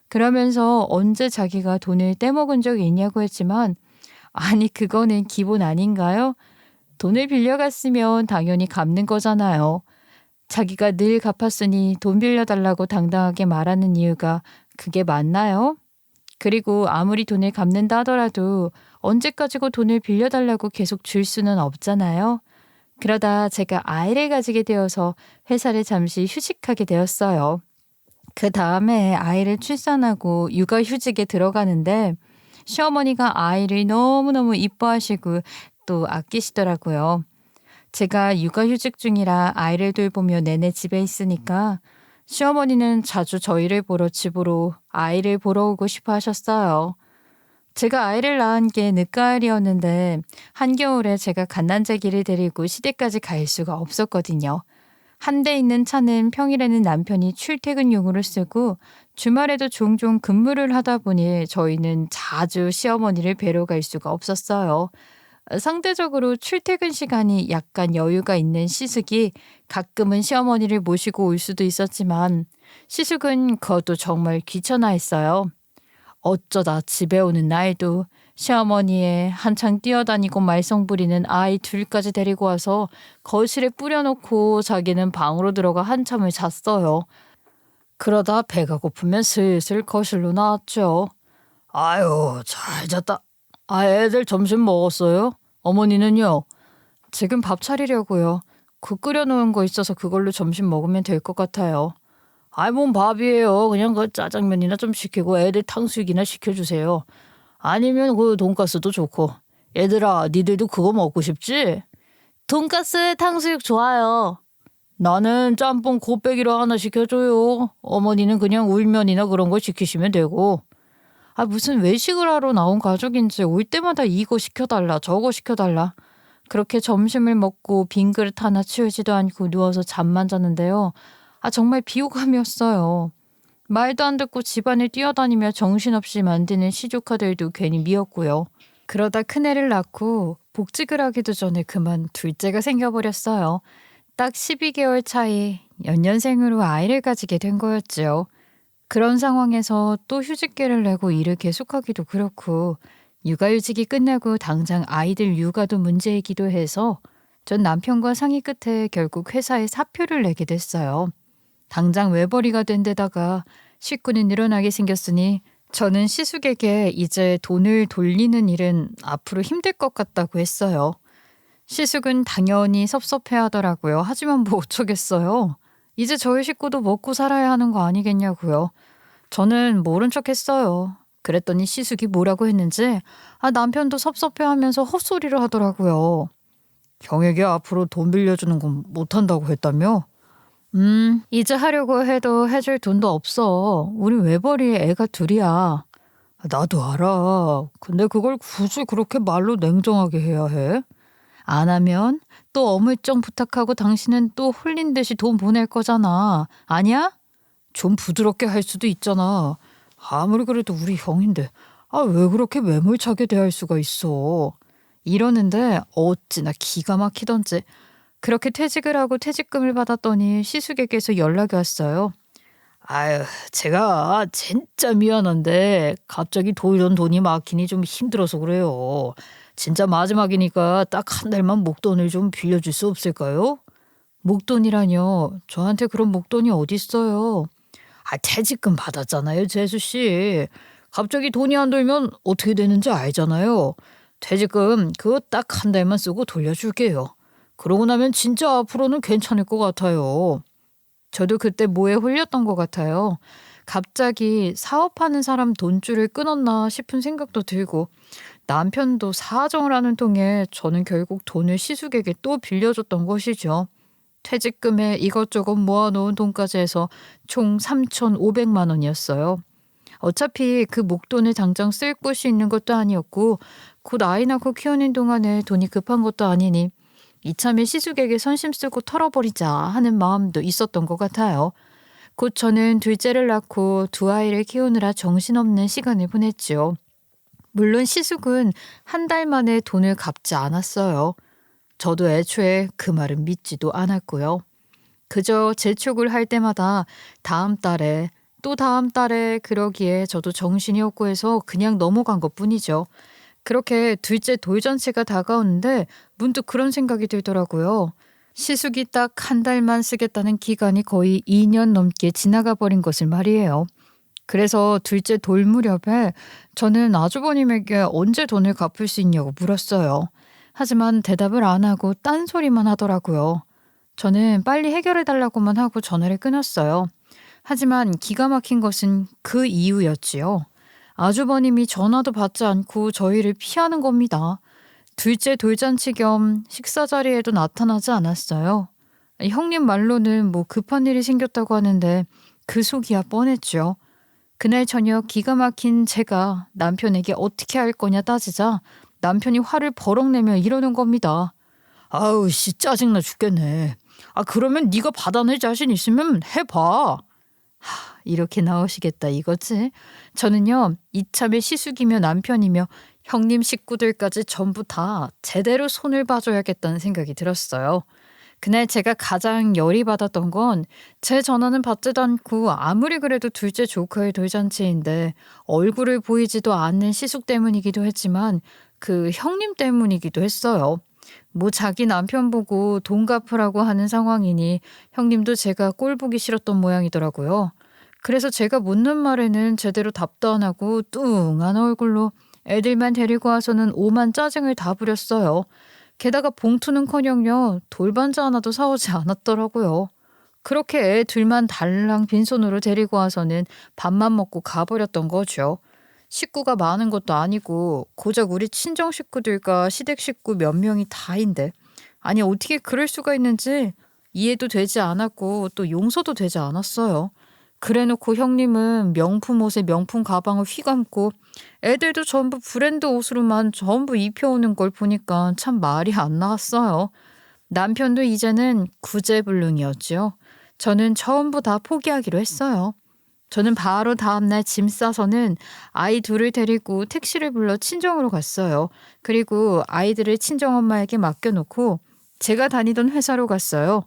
그러면서 언제 자기가 돈을 떼먹은 적이 있냐고 했지만 아니 그거는 기본 아닌가요? 돈을 빌려갔으면 당연히 갚는 거잖아요. 자기가 늘 갚았으니 돈 빌려달라고 당당하게 말하는 이유가 그게 맞나요? 그리고 아무리 돈을 갚는다 하더라도 언제까지고 돈을 빌려달라고 계속 줄 수는 없잖아요. 그러다 제가 아이를 가지게 되어서 회사를 잠시 휴직하게 되었어요. 그 다음에 아이를 출산하고 육아휴직에 들어가는데 시어머니가 아이를 너무너무 이뻐하시고 또 아끼시더라고요. 제가 육아휴직 중이라 아이를 돌보며 내내 집에 있으니까 시어머니는 자주 저희를 보러 집으로 아이를 보러 오고 싶어 하셨어요. 제가 아이를 낳은 게 늦가을이었는데 한겨울에 제가 갓난자기를 데리고 시댁까지 갈 수가 없었거든요. 한 대 있는 차는 평일에는 남편이 출퇴근용으로 쓰고 주말에도 종종 근무를 하다 보니 저희는 자주 시어머니를 뵈러 갈 수가 없었어요. 상대적으로 출퇴근 시간이 약간 여유가 있는 시숙이 가끔은 시어머니를 모시고 올 수도 있었지만 시숙은 그것도 정말 귀찮아했어요. 어쩌다 집에 오는 날도 시어머니의 한창 뛰어다니고 말썽 부리는 아이 둘까지 데리고 와서 거실에 뿌려놓고 자기는 방으로 들어가 한참을 잤어요. 그러다 배가 고프면 슬슬 거실로 나왔죠. 아유, 잘 잤다. 아, 애들 점심 먹었어요? 어머니는요? 지금 밥 차리려고요. 국 끓여놓은 거 있어서 그걸로 점심 먹으면 될 것 같아요. 아이, 뭔 밥이에요. 그냥 그 짜장면이나 좀 시키고 애들 탕수육이나 시켜주세요. 아니면 그 돈가스도 좋고. 얘들아, 니들도 그거 먹고 싶지? 돈가스, 탕수육 좋아요. 나는 짬뽕 곱빼기로 하나 시켜줘요. 어머니는 그냥 울면이나 그런 거 시키시면 되고. 아, 무슨 외식을 하러 나온 가족인지 올 때마다 이거 시켜달라 저거 시켜달라. 그렇게 점심을 먹고 빈 그릇 하나 치우지도 않고 누워서 잠만 잤는데요. 아, 정말 비호감이었어요. 말도 안 듣고 집안을 뛰어다니며 정신없이 만드는 시조카들도 괜히 미웠고요. 그러다 큰애를 낳고 복직을 하기도 전에 그만 둘째가 생겨버렸어요. 딱 12개월 차이 연년생으로 아이를 가지게 된 거였죠. 그런 상황에서 또 휴직계를 내고 일을 계속하기도 그렇고 육아휴직이 끝나고 당장 아이들 육아도 문제이기도 해서 전 남편과 상의 끝에 결국 회사에 사표를 내게 됐어요. 당장 외벌이가 된 데다가 식구는 늘어나게 생겼으니 저는 시숙에게 이제 돈을 돌리는 일은 앞으로 힘들 것 같다고 했어요. 시숙은 당연히 섭섭해하더라고요. 하지만 뭐 어쩌겠어요. 이제 저희 식구도 먹고 살아야 하는 거 아니겠냐고요. 저는 모른 척 했어요. 그랬더니 시숙이 뭐라고 했는지 남편도 섭섭해하면서 헛소리를 하더라고요. 형에게 앞으로 돈 빌려주는 건 못한다고 했다며? 이제 하려고 해도 해줄 돈도 없어. 우리 외벌이에 애가 둘이야. 나도 알아. 근데 그걸 굳이 그렇게 말로 냉정하게 해야 해? 안 하면 또 어물쩡 부탁하고 당신은 또 홀린 듯이 돈 보낼 거잖아. 아니야? 좀 부드럽게 할 수도 있잖아. 아무리 그래도 우리 형인데 왜 그렇게 매몰차게 대할 수가 있어. 이러는데 어찌나 기가 막히던지. 그렇게 퇴직을 하고 퇴직금을 받았더니 시숙에게서 연락이 왔어요. 아유, 제가 진짜 미안한데 갑자기 돌던 돈이 막히니 좀 힘들어서 그래요. 진짜 마지막이니까 딱 한 달만 목돈을 좀 빌려줄 수 없을까요? 목돈이라뇨? 저한테 그런 목돈이 어딨어요. 퇴직금 받았잖아요, 재수씨. 갑자기 돈이 안 들면 어떻게 되는지 알잖아요. 퇴직금 그거 딱 한 달만 쓰고 돌려줄게요. 그러고 나면 진짜 앞으로는 괜찮을 것 같아요. 저도 그때 뭐에 홀렸던 것 같아요. 갑자기 사업하는 사람 돈줄을 끊었나 싶은 생각도 들고 남편도 사정을 하는 통에 저는 결국 돈을 시숙에게 또 빌려줬던 것이죠. 퇴직금에 이것저것 모아놓은 돈까지 해서 총 3,500만 원이었어요. 어차피 그 목돈을 당장 쓸 곳이 있는 것도 아니었고 곧 아이 낳고 키우는 동안에 돈이 급한 것도 아니니 이참에 시숙에게 선심 쓰고 털어버리자 하는 마음도 있었던 것 같아요. 곧 저는 둘째를 낳고 두 아이를 키우느라 정신없는 시간을 보냈지요. 물론 시숙은 한 달 만에 돈을 갚지 않았어요. 저도 애초에 그 말은 믿지도 않았고요. 그저 재촉을 할 때마다 다음 달에 또 다음 달에 그러기에 저도 정신이 없고 해서 그냥 넘어간 것뿐이죠. 그렇게 둘째 돌잔치가 다가오는데 문득 그런 생각이 들더라고요. 시숙이 딱 한 달만 쓰겠다는 기간이 거의 2년 넘게 지나가 버린 것을 말이에요. 그래서 둘째 돌 무렵에 저는 아주버님에게 언제 돈을 갚을 수 있냐고 물었어요. 하지만 대답을 안 하고 딴소리만 하더라고요. 저는 빨리 해결해달라고만 하고 전화를 끊었어요. 하지만 기가 막힌 것은 그 이유였지요. 아주버님이 전화도 받지 않고 저희를 피하는 겁니다. 둘째 돌잔치 겸 식사 자리에도 나타나지 않았어요. 형님 말로는 뭐 급한 일이 생겼다고 하는데 그 속이야 뻔했죠. 그날 저녁 기가 막힌 제가 남편에게 어떻게 할 거냐 따지자 남편이 화를 버럭 내며 이러는 겁니다. 아우 씨 짜증나 죽겠네. 아 그러면 네가 받아낼 자신 있으면 해봐. 이렇게 나오시겠다 이거지. 저는요 이참에 시숙이며 남편이며 형님 식구들까지 전부 다 제대로 손을 봐줘야겠다는 생각이 들었어요. 그날 제가 가장 열이 받았던 건 제 전화는 받지도 않고 아무리 그래도 둘째 조카의 돌잔치인데 얼굴을 보이지도 않는 시숙 때문이기도 했지만 그 형님 때문이기도 했어요. 뭐 자기 남편 보고 돈 갚으라고 하는 상황이니 형님도 제가 꼴 보기 싫었던 모양이더라고요. 그래서 제가 묻는 말에는 제대로 답도 안 하고 뚱한 얼굴로 애들만 데리고 와서는 오만 짜증을 다 부렸어요. 게다가 봉투는커녕요 돌반지 하나도 사오지 않았더라고요. 그렇게 애 둘만 달랑 빈손으로 데리고 와서는 밥만 먹고 가버렸던 거죠. 식구가 많은 것도 아니고 고작 우리 친정 식구들과 시댁 식구 몇 명이 다인데 아니 어떻게 그럴 수가 있는지 이해도 되지 않았고 또 용서도 되지 않았어요. 그래놓고 형님은 명품 옷에 명품 가방을 휘감고 애들도 전부 브랜드 옷으로만 전부 입혀오는 걸 보니까 참 말이 안 나왔어요. 남편도 이제는 구제불능이었지요. 저는 전부 다 포기하기로 했어요. 저는 바로 다음날 짐 싸서는 아이 둘을 데리고 택시를 불러 친정으로 갔어요. 그리고 아이들을 친정엄마에게 맡겨놓고 제가 다니던 회사로 갔어요.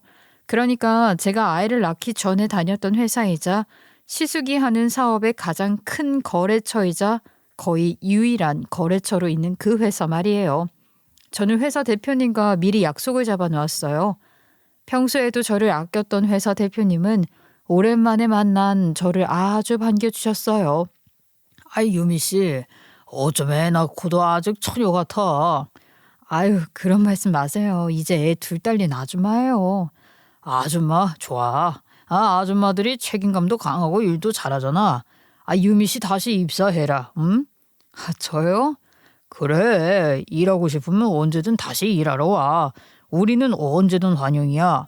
그러니까 제가 아이를 낳기 전에 다녔던 회사이자 시숙이 하는 사업의 가장 큰 거래처이자 거의 유일한 거래처로 있는 그 회사 말이에요. 저는 회사 대표님과 미리 약속을 잡아 놓았어요. 평소에도 저를 아꼈던 회사 대표님은 오랜만에 만난 저를 아주 반겨주셨어요. 아이 유미 씨, 어쩜 애 낳고도 아직 처녀 같아. 아유 그런 말씀 마세요. 이제 애 둘 딸린 아줌마예요. 아줌마 좋아. 아줌마들이 책임감도 강하고 일도 잘하잖아. 유미 씨 다시 입사해라. 응? 저요? 그래. 일하고 싶으면 언제든 다시 일하러 와. 우리는 언제든 환영이야.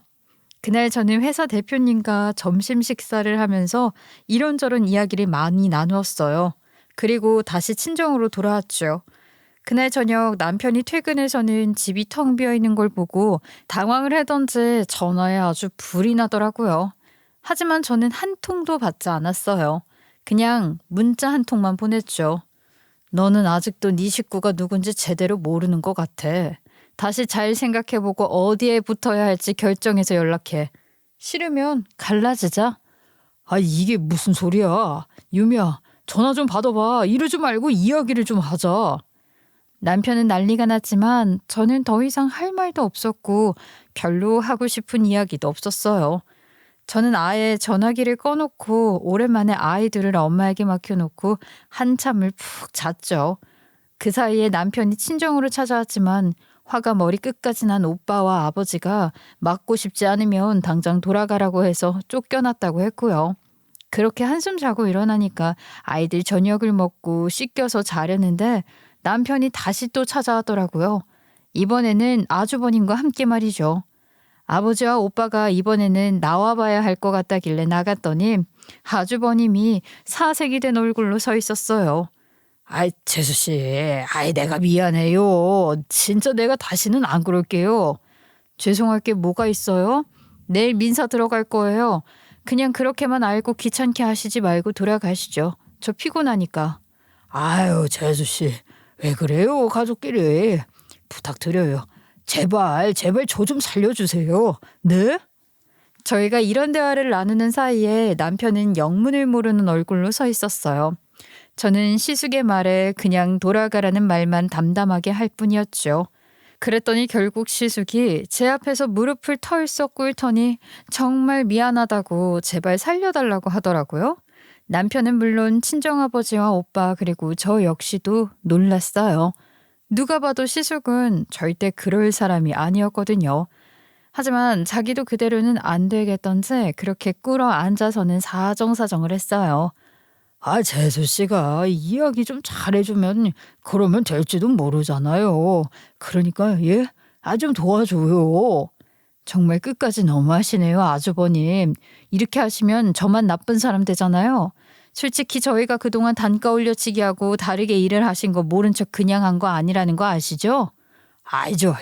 그날 저는 회사 대표님과 점심 식사를 하면서 이런저런 이야기를 많이 나누었어요. 그리고 다시 친정으로 돌아왔죠. 그날 저녁 남편이 퇴근해서는 집이 텅 비어 있는 걸 보고 당황을 하던지 전화에 아주 불이 나더라고요. 하지만 저는 한 통도 받지 않았어요. 그냥 문자 한 통만 보냈죠. 너는 아직도 네 식구가 누군지 제대로 모르는 것 같아. 다시 잘 생각해보고 어디에 붙어야 할지 결정해서 연락해. 싫으면 갈라지자. 이게 무슨 소리야. 유미야, 전화 좀 받아봐. 이러지 말고 이야기를 좀 하자. 남편은 난리가 났지만 저는 더 이상 할 말도 없었고 별로 하고 싶은 이야기도 없었어요. 저는 아예 전화기를 꺼놓고 오랜만에 아이들을 엄마에게 맡겨놓고 한참을 푹 잤죠. 그 사이에 남편이 친정으로 찾아왔지만 화가 머리끝까지 난 오빠와 아버지가 맞고 싶지 않으면 당장 돌아가라고 해서 쫓겨났다고 했고요. 그렇게 한숨 자고 일어나니까 아이들 저녁을 먹고 씻겨서 자려는데 남편이 다시 또 찾아왔더라고요. 이번에는 아주버님과 함께 말이죠. 아버지와 오빠가 이번에는 나와봐야 할 것 같다길래 나갔더니 아주버님이 사색이 된 얼굴로 서 있었어요. 아이, 재수씨, 아이, 내가 미안해요. 진짜 내가 다시는 안 그럴게요. 죄송할 게 뭐가 있어요? 내일 민사 들어갈 거예요. 그냥 그렇게만 알고 귀찮게 하시지 말고 돌아가시죠. 저 피곤하니까. 아유, 재수씨, 왜 그래요, 가족끼리. 부탁드려요. 제발 저 좀 살려주세요. 네? 저희가 이런 대화를 나누는 사이에 남편은 영문을 모르는 얼굴로 서 있었어요. 저는 시숙의 말에 그냥 돌아가라는 말만 담담하게 할 뿐이었죠. 그랬더니 결국 시숙이 제 앞에서 무릎을 털썩 꿇더니 정말 미안하다고 제발 살려달라고 하더라고요. 남편은 물론 친정아버지와 오빠 그리고 저 역시도 놀랐어요. 누가 봐도 시숙은 절대 그럴 사람이 아니었거든요. 하지만 자기도 그대로는 안 되겠던지 그렇게 꿇어 앉아서는 사정사정을 했어요. 아, 재수 씨가 이야기 좀 잘해주면 그러면 될지도 모르잖아요. 그러니까 예, 좀 도와줘요. 정말 끝까지 너무하시네요, 아주버님. 이렇게 하시면 저만 나쁜 사람 되잖아요. 솔직히 저희가 그동안 단가 올려치기 하고 다르게 일을 하신 거 모른 척 그냥 한 거 아니라는 거 아시죠? 알죠.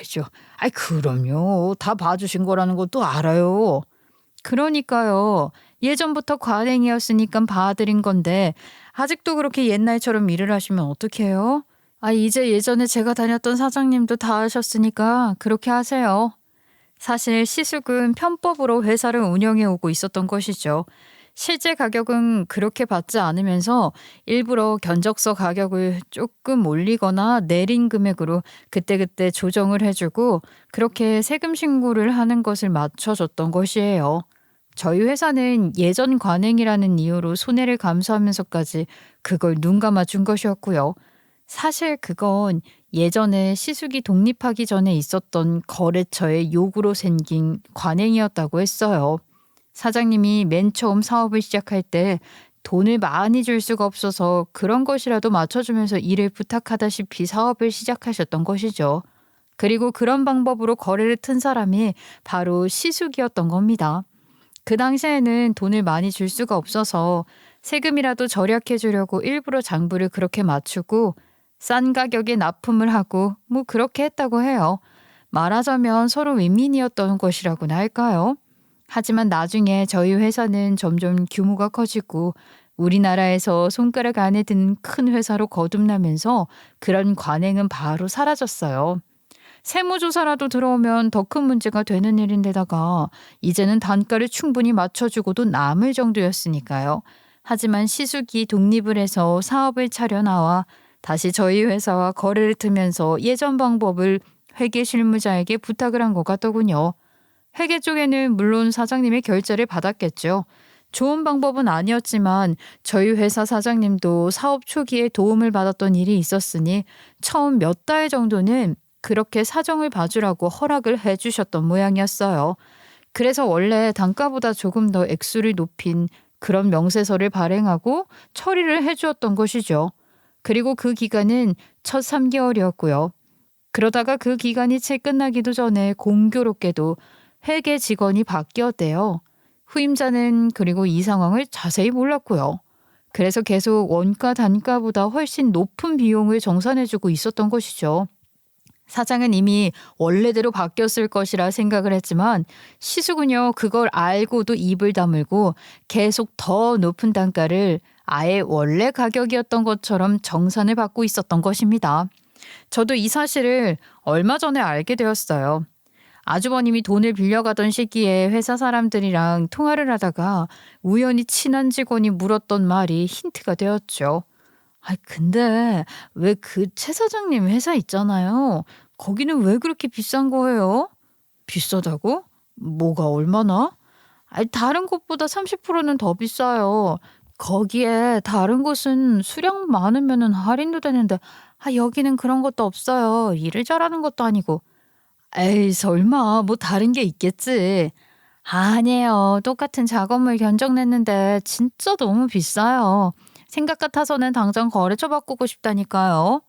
아이, 그럼요. 다 봐주신 거라는 것도 알아요. 그러니까요. 예전부터 관행이었으니까 봐드린 건데 아직도 그렇게 옛날처럼 일을 하시면 어떡해요? 이제 예전에 제가 다녔던 사장님도 다 하셨으니까 그렇게 하세요. 사실 시숙은 편법으로 회사를 운영해 오고 있었던 것이죠. 실제 가격은 그렇게 받지 않으면서 일부러 견적서 가격을 조금 올리거나 내린 금액으로 그때그때 조정을 해주고 그렇게 세금 신고를 하는 것을 맞춰줬던 것이에요. 저희 회사는 예전 관행이라는 이유로 손해를 감수하면서까지 그걸 눈 감아준 것이었고요. 사실 그건 예전에 시숙이 독립하기 전에 있었던 거래처의 요구로 생긴 관행이었다고 했어요. 사장님이 맨 처음 사업을 시작할 때 돈을 많이 줄 수가 없어서 그런 것이라도 맞춰주면서 일을 부탁하다시피 사업을 시작하셨던 것이죠. 그리고 그런 방법으로 거래를 튼 사람이 바로 시숙이었던 겁니다. 그 당시에는 돈을 많이 줄 수가 없어서 세금이라도 절약해 주려고 일부러 장부를 그렇게 맞추고 싼 가격에 납품을 하고 그렇게 했다고 해요. 말하자면 서로 윈윈이었던 것이라고나 할까요? 하지만 나중에 저희 회사는 점점 규모가 커지고 우리나라에서 손가락 안에 든 큰 회사로 거듭나면서 그런 관행은 바로 사라졌어요. 세무조사라도 들어오면 더 큰 문제가 되는 일인데다가 이제는 단가를 충분히 맞춰주고도 남을 정도였으니까요. 하지만 시숙이 독립을 해서 사업을 차려 나와 다시 저희 회사와 거래를 트면서 예전 방법을 회계 실무자에게 부탁을 한 것 같더군요. 회계 쪽에는 물론 사장님의 결제를 받았겠죠. 좋은 방법은 아니었지만 저희 회사 사장님도 사업 초기에 도움을 받았던 일이 있었으니 처음 몇 달 정도는 그렇게 사정을 봐주라고 허락을 해주셨던 모양이었어요. 그래서 원래 단가보다 조금 더 액수를 높인 그런 명세서를 발행하고 처리를 해주었던 것이죠. 그리고 그 기간은 첫 3개월이었고요. 그러다가 그 기간이 채 끝나기도 전에 공교롭게도 회계 직원이 바뀌었대요. 후임자는 그리고 이 상황을 자세히 몰랐고요. 그래서 계속 원가 단가보다 훨씬 높은 비용을 정산해주고 있었던 것이죠. 사장은 이미 원래대로 바뀌었을 것이라 생각을 했지만 시숙은요 그걸 알고도 입을 다물고 계속 더 높은 단가를 아예 원래 가격이었던 것처럼 정산을 받고 있었던 것입니다. 저도 이 사실을 얼마 전에 알게 되었어요. 아주버님이 돈을 빌려가던 시기에 회사 사람들이랑 통화를 하다가 우연히 친한 직원이 물었던 말이 힌트가 되었죠. 근데 왜 그 최 사장님 회사 있잖아요. 거기는 왜 그렇게 비싼 거예요? 비싸다고? 뭐가 얼마나? 다른 곳보다 30%는 더 비싸요. 거기에 다른 곳은 수량 많으면 할인도 되는데 여기는 그런 것도 없어요. 일을 잘하는 것도 아니고. 에이, 설마 뭐 다른 게 있겠지. 아니에요. 똑같은 작업물 견적 냈는데 진짜 너무 비싸요. 생각 같아서는 당장 거래처 바꾸고 싶다니까요.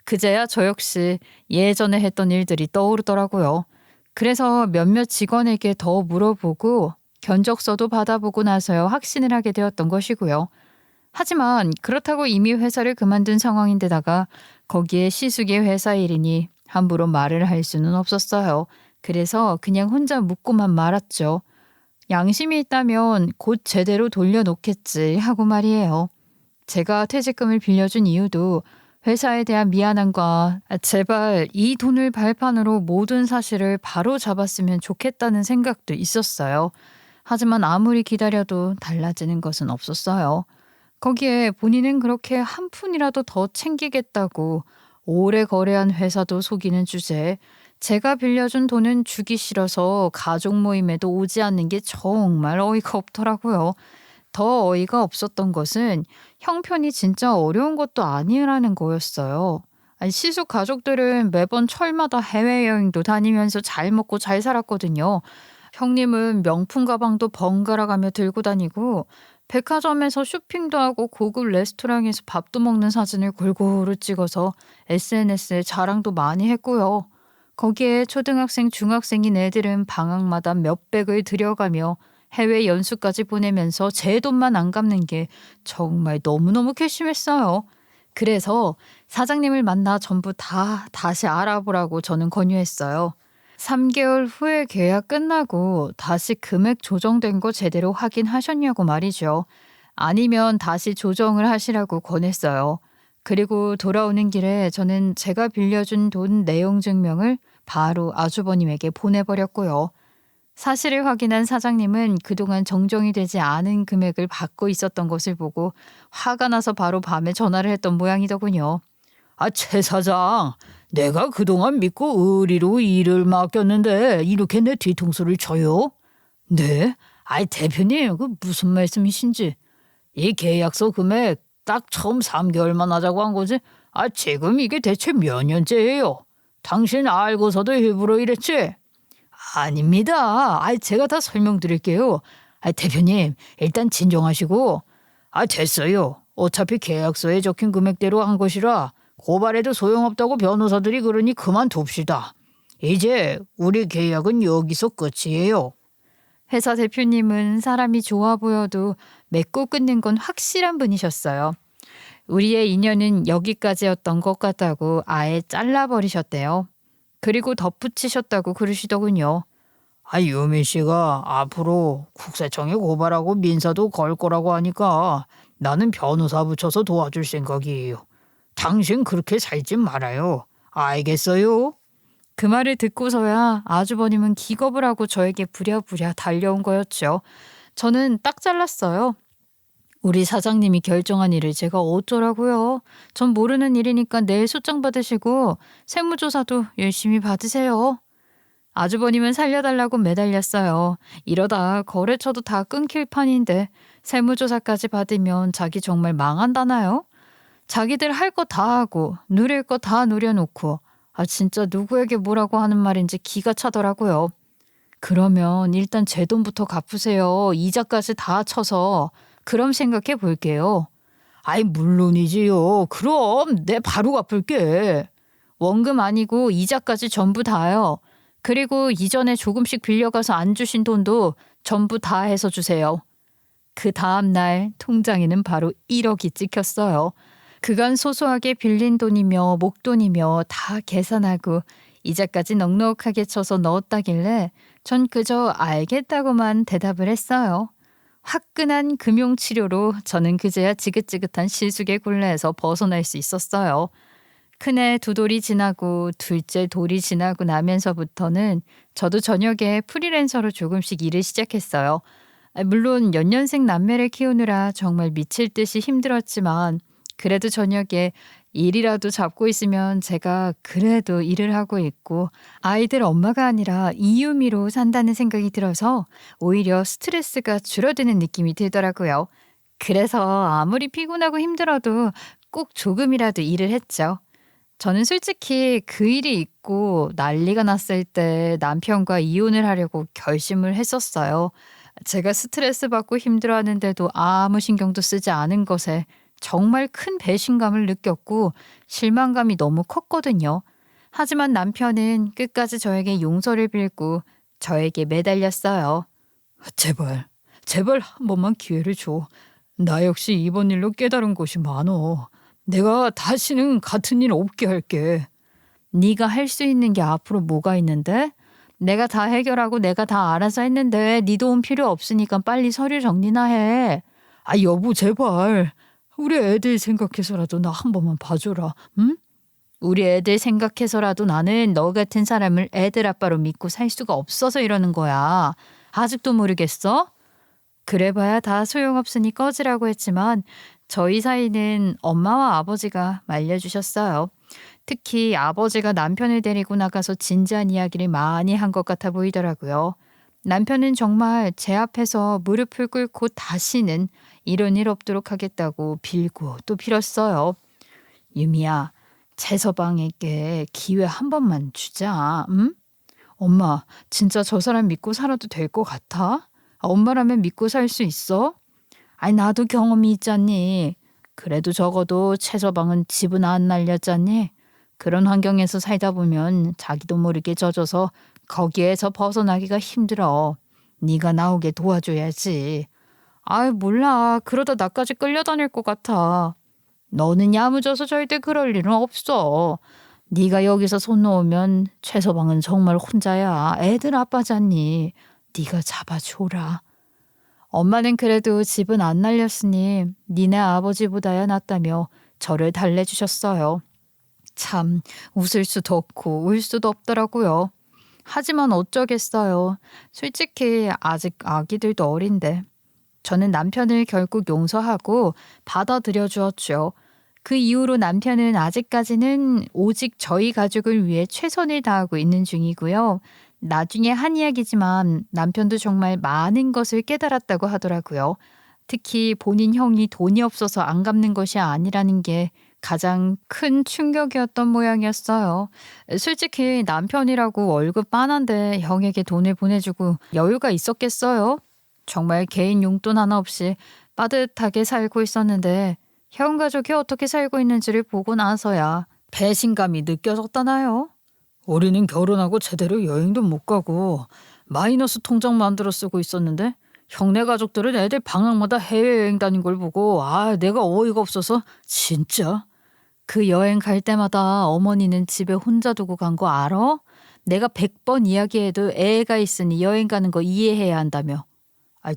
그제야 저 역시 예전에 했던 일들이 떠오르더라고요. 그래서 몇몇 직원에게 더 물어보고 견적서도 받아보고 나서야 확신을 하게 되었던 것이고요. 하지만 그렇다고 이미 회사를 그만둔 상황인데다가 거기에 시숙의 회사 일이니 함부로 말을 할 수는 없었어요. 그래서 그냥 혼자 묻고만 말았죠. 양심이 있다면 곧 제대로 돌려놓겠지 하고 말이에요. 제가 퇴직금을 빌려준 이유도 회사에 대한 미안함과 제발 이 돈을 발판으로 모든 사실을 바로 잡았으면 좋겠다는 생각도 있었어요. 하지만 아무리 기다려도 달라지는 것은 없었어요. 거기에 본인은 그렇게 한 푼이라도 더 챙기겠다고 오래 거래한 회사도 속이는 주제에 제가 빌려준 돈은 주기 싫어서 가족 모임에도 오지 않는 게 정말 어이가 없더라고요. 더 어이가 없었던 것은 형편이 진짜 어려운 것도 아니라는 거였어요. 아니, 시숙 가족들은 매번 철마다 해외여행도 다니면서 잘 먹고 잘 살았거든요. 형님은 명품 가방도 번갈아 가며 들고 다니고 백화점에서 쇼핑도 하고 고급 레스토랑에서 밥도 먹는 사진을 골고루 찍어서 SNS에 자랑도 많이 했고요. 거기에 초등학생, 중학생인 애들은 방학마다 몇백을 들여가며 해외 연수까지 보내면서 제 돈만 안 갚는 게 정말 너무너무 괘씸했어요. 그래서 사장님을 만나 전부 다 다시 알아보라고 저는 권유했어요. 3개월 후에 계약 끝나고 다시 금액 조정된 거 제대로 확인하셨냐고 말이죠. 아니면 다시 조정을 하시라고 권했어요. 그리고 돌아오는 길에 저는 제가 빌려준 돈 내용 증명을 바로 아주버님에게 보내버렸고요. 사실을 확인한 사장님은 그동안 정정이 되지 않은 금액을 받고 있었던 것을 보고 화가 나서 바로 밤에 전화를 했던 모양이더군요. 아, 최 사장, 내가 그동안 믿고 의리로 일을 맡겼는데 이렇게 내 뒤통수를 쳐요? 네? 아이, 대표님, 그 무슨 말씀이신지. 이 계약서 금액 딱 처음 3개월만 하자고 한 거지? 아, 지금 이게 대체 몇 년째예요? 당신 알고서도 일부러 이랬지? 아닙니다. 아, 제가 다 설명드릴게요. 아, 대표님, 일단 진정하시고. 아, 됐어요. 어차피 계약서에 적힌 금액대로 한 것이라 고발해도 소용없다고 변호사들이 그러니 그만둡시다. 이제 우리 계약은 여기서 끝이에요. 회사 대표님은 사람이 좋아 보여도 맺고 끊는 건 확실한 분이셨어요. 우리의 인연은 여기까지였던 것 같다고 아예 잘라버리셨대요. 그리고 덧붙이셨다고 그러시더군요. 아, 유민 씨가 앞으로 국세청에 고발하고 민사도 걸 거라고 하니까 나는 변호사 붙여서 도와줄 생각이에요. 당신 그렇게 살지 말아요. 알겠어요? 그 말을 듣고서야 아주버님은 기겁을 하고 저에게 부랴부랴 달려온 거였죠. 저는 딱 잘랐어요. 우리 사장님이 결정한 일을 제가 어쩌라고요. 전 모르는 일이니까 내일 소장 받으시고 세무조사도 열심히 받으세요. 아주버님은 살려달라고 매달렸어요. 이러다 거래처도 다 끊길 판인데 세무조사까지 받으면 자기 정말 망한다나요? 자기들 할 거 다 하고 누릴 거 다 누려놓고 진짜 누구에게 뭐라고 하는 말인지 기가 차더라고요. 그러면 일단 제 돈부터 갚으세요. 이자까지 다 쳐서. 그럼 생각해 볼게요. 아이, 물론이지요. 그럼 내 바로 갚을게. 원금 아니고 이자까지 전부 다요. 그리고 이전에 조금씩 빌려가서 안 주신 돈도 전부 다 해서 주세요. 그 다음 날 통장에는 바로 1억이 찍혔어요. 그간 소소하게 빌린 돈이며 목돈이며 다 계산하고 이자까지 넉넉하게 쳐서 넣었다길래 전 그저 알겠다고만 대답을 했어요. 화끈한 금융치료로 저는 그제야 지긋지긋한 실속의 굴레에서 벗어날 수 있었어요. 큰애 두 돌이 지나고 둘째 돌이 지나고 나면서부터는 저도 저녁에 프리랜서로 조금씩 일을 시작했어요. 물론 연년생 남매를 키우느라 정말 미칠 듯이 힘들었지만 그래도 저녁에 일이라도 잡고 있으면 제가 그래도 일을 하고 있고 아이들 엄마가 아니라 이유미로 산다는 생각이 들어서 오히려 스트레스가 줄어드는 느낌이 들더라고요. 그래서 아무리 피곤하고 힘들어도 꼭 조금이라도 일을 했죠. 저는 솔직히 그 일이 있고 난리가 났을 때 남편과 이혼을 하려고 결심을 했었어요. 제가 스트레스 받고 힘들어하는데도 아무 신경도 쓰지 않은 것에 정말 큰 배신감을 느꼈고 실망감이 너무 컸거든요. 하지만 남편은 끝까지 저에게 용서를 빌고 저에게 매달렸어요. 제발, 제발 한 번만 기회를 줘. 나 역시 이번 일로 깨달은 것이 많어. 내가 다시는 같은 일 없게 할게. 네가 할 수 있는 게 앞으로 뭐가 있는데? 내가 다 해결하고 내가 다 알아서 했는데 네 도움 필요 없으니까 빨리 서류 정리나 해. 아 여보 제발. 우리 애들 생각해서라도 나 한 번만 봐줘라. 응? 우리 애들 생각해서라도 나는 너 같은 사람을 애들 아빠로 믿고 살 수가 없어서 이러는 거야. 아직도 모르겠어? 그래봐야 다 소용없으니 꺼지라고 했지만 저희 사이는 엄마와 아버지가 말려주셨어요. 특히 아버지가 남편을 데리고 나가서 진지한 이야기를 많이 한 것 같아 보이더라고요. 남편은 정말 제 앞에서 무릎을 꿇고 다시는 이런 일 없도록 하겠다고 빌고 또 빌었어요. 유미야, 채서방에게 기회 한 번만 주자. 응? 엄마, 진짜 저 사람 믿고 살아도 될 것 같아? 엄마라면 믿고 살 수 있어? 아니 나도 경험이 있잖니. 그래도 적어도 채서방은 집은 안 날렸잖니. 그런 환경에서 살다 보면 자기도 모르게 젖어서 거기에서 벗어나기가 힘들어. 네가 나오게 도와줘야지. 아이 몰라. 그러다 나까지 끌려다닐 것 같아. 너는 야무져서 절대 그럴 일은 없어. 네가 여기서 손 놓으면 최서방은 정말 혼자야. 애들 아빠잖니. 네가 잡아줘라. 엄마는 그래도 집은 안 날렸으니 니네 아버지보다야 낫다며 저를 달래주셨어요. 참 웃을 수도 없고 울 수도 없더라고요. 하지만 어쩌겠어요. 솔직히 아직 아기들도 어린데. 저는 남편을 결국 용서하고 받아들여 주었죠. 그 이후로 남편은 아직까지는 오직 저희 가족을 위해 최선을 다하고 있는 중이고요. 나중에 한 이야기지만 남편도 정말 많은 것을 깨달았다고 하더라고요. 특히 본인 형이 돈이 없어서 안 갚는 것이 아니라는 게 가장 큰 충격이었던 모양이었어요. 솔직히 남편이라고 월급 빤한데 형에게 돈을 보내주고 여유가 있었겠어요? 정말 개인 용돈 하나 없이 빠듯하게 살고 있었는데 형 가족이 어떻게 살고 있는지를 보고 나서야 배신감이 느껴졌다나요? 우리는 결혼하고 제대로 여행도 못 가고 마이너스 통장 만들어 쓰고 있었는데 형네 가족들은 애들 방학마다 해외여행 다닌 걸 보고 내가 어이가 없어서 진짜. 그 여행 갈 때마다 어머니는 집에 혼자 두고 간 거 알아? 내가 100번 이야기해도 애가 있으니 여행 가는 거 이해해야 한다며.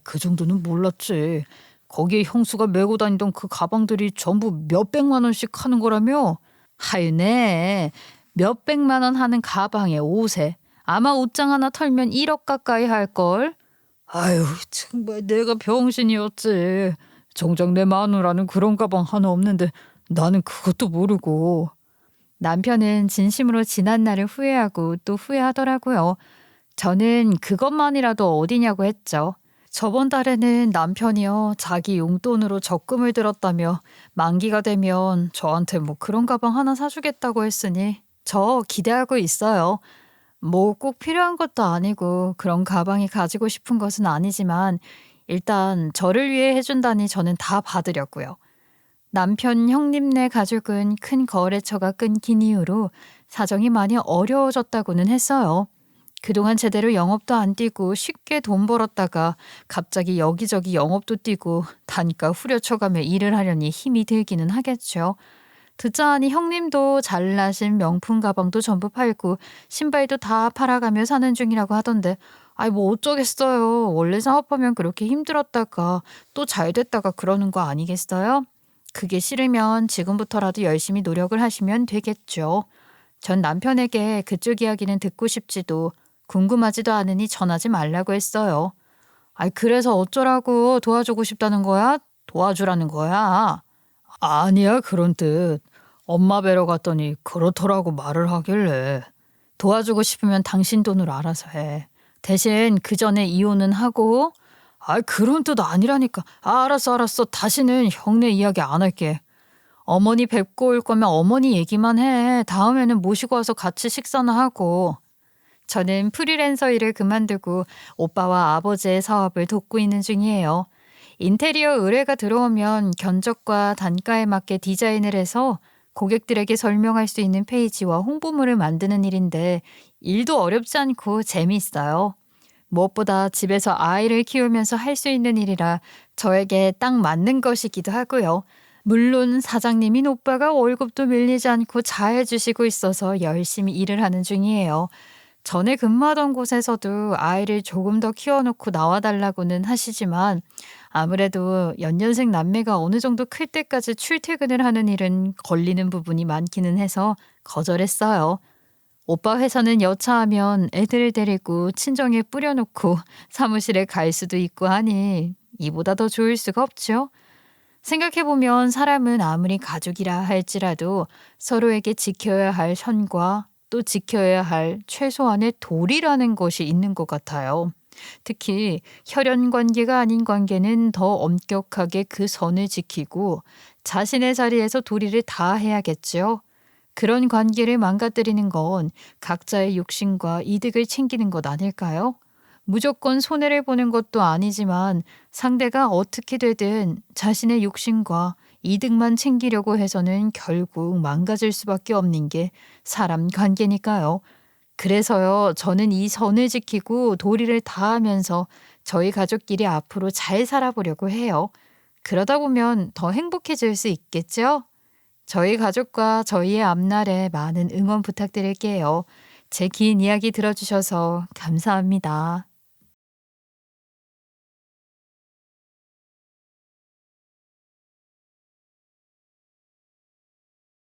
그 정도는 몰랐지. 거기에 형수가 메고 다니던 그 가방들이 전부 몇백만 원씩 하는 거라며? 하유네. 몇백만 원 하는 가방에 옷에 아마 옷장 하나 털면 1억 가까이 할걸? 아유 정말 내가 병신이었지. 정작 내 마누라는 그런 가방 하나 없는데 나는 그것도 모르고. 남편은 진심으로 지난 날을 후회하고 또 후회하더라고요. 저는 그것만이라도 어디냐고 했죠. 저번 달에는 남편이요 자기 용돈으로 적금을 들었다며 만기가 되면 저한테 뭐 그런 가방 하나 사주겠다고 했으니 저 기대하고 있어요. 뭐 꼭 필요한 것도 아니고 그런 가방이 가지고 싶은 것은 아니지만 일단 저를 위해 해준다니 저는 다 받으려고요. 남편 형님네 가족은 큰 거래처가 끊긴 이후로 사정이 많이 어려워졌다고는 했어요. 그동안 제대로 영업도 안 뛰고 쉽게 돈 벌었다가 갑자기 여기저기 영업도 뛰고 단가 후려쳐가며 일을 하려니 힘이 들기는 하겠죠. 듣자 하니 형님도 잘나신 명품 가방도 전부 팔고 신발도 다 팔아가며 사는 중이라고 하던데 뭐 어쩌겠어요. 원래 사업하면 그렇게 힘들었다가 또 잘 됐다가 그러는 거 아니겠어요? 그게 싫으면 지금부터라도 열심히 노력을 하시면 되겠죠. 전 남편에게 그쪽 이야기는 듣고 싶지도 궁금하지도 않으니 전하지 말라고 했어요. 그래서 어쩌라고 도와주고 싶다는 거야? 도와주라는 거야? 아니야 그런 뜻. 엄마 뵈러 갔더니 그렇더라고 말을 하길래. 도와주고 싶으면 당신 돈으로 알아서 해. 대신 그 전에 이혼은 하고. 그런 뜻 아니라니까. 알았어. 다시는 형네 이야기 안 할게. 어머니 뵙고 올 거면 어머니 얘기만 해. 다음에는 모시고 와서 같이 식사나 하고. 저는 프리랜서 일을 그만두고 오빠와 아버지의 사업을 돕고 있는 중이에요. 인테리어 의뢰가 들어오면 견적과 단가에 맞게 디자인을 해서 고객들에게 설명할 수 있는 페이지와 홍보물을 만드는 일인데 일도 어렵지 않고 재미있어요. 무엇보다 집에서 아이를 키우면서 할 수 있는 일이라 저에게 딱 맞는 것이기도 하고요. 물론 사장님인 오빠가 월급도 밀리지 않고 잘해주시고 있어서 열심히 일을 하는 중이에요. 전에 근무하던 곳에서도 아이를 조금 더 키워놓고 나와달라고는 하시지만 아무래도 연년생 남매가 어느 정도 클 때까지 출퇴근을 하는 일은 걸리는 부분이 많기는 해서 거절했어요. 오빠 회사는 여차하면 애들을 데리고 친정에 뿌려놓고 사무실에 갈 수도 있고 하니 이보다 더 좋을 수가 없죠. 생각해보면 사람은 아무리 가족이라 할지라도 서로에게 지켜야 할 선과 또 지켜야 할 최소한의 도리라는 것이 있는 것 같아요. 특히 혈연 관계가 아닌 관계는 더 엄격하게 그 선을 지키고 자신의 자리에서 도리를 다해야겠죠. 그런 관계를 망가뜨리는 건 각자의 욕심과 이득을 챙기는 것 아닐까요? 무조건 손해를 보는 것도 아니지만 상대가 어떻게 되든 자신의 욕심과 이득만 챙기려고 해서는 결국 망가질 수밖에 없는 게 사람 관계니까요. 그래서요, 저는 이 선을 지키고 도리를 다하면서 저희 가족끼리 앞으로 잘 살아보려고 해요. 그러다 보면 더 행복해질 수 있겠죠? 저희 가족과 저희의 앞날에 많은 응원 부탁드릴게요. 제 긴 이야기 들어주셔서 감사합니다.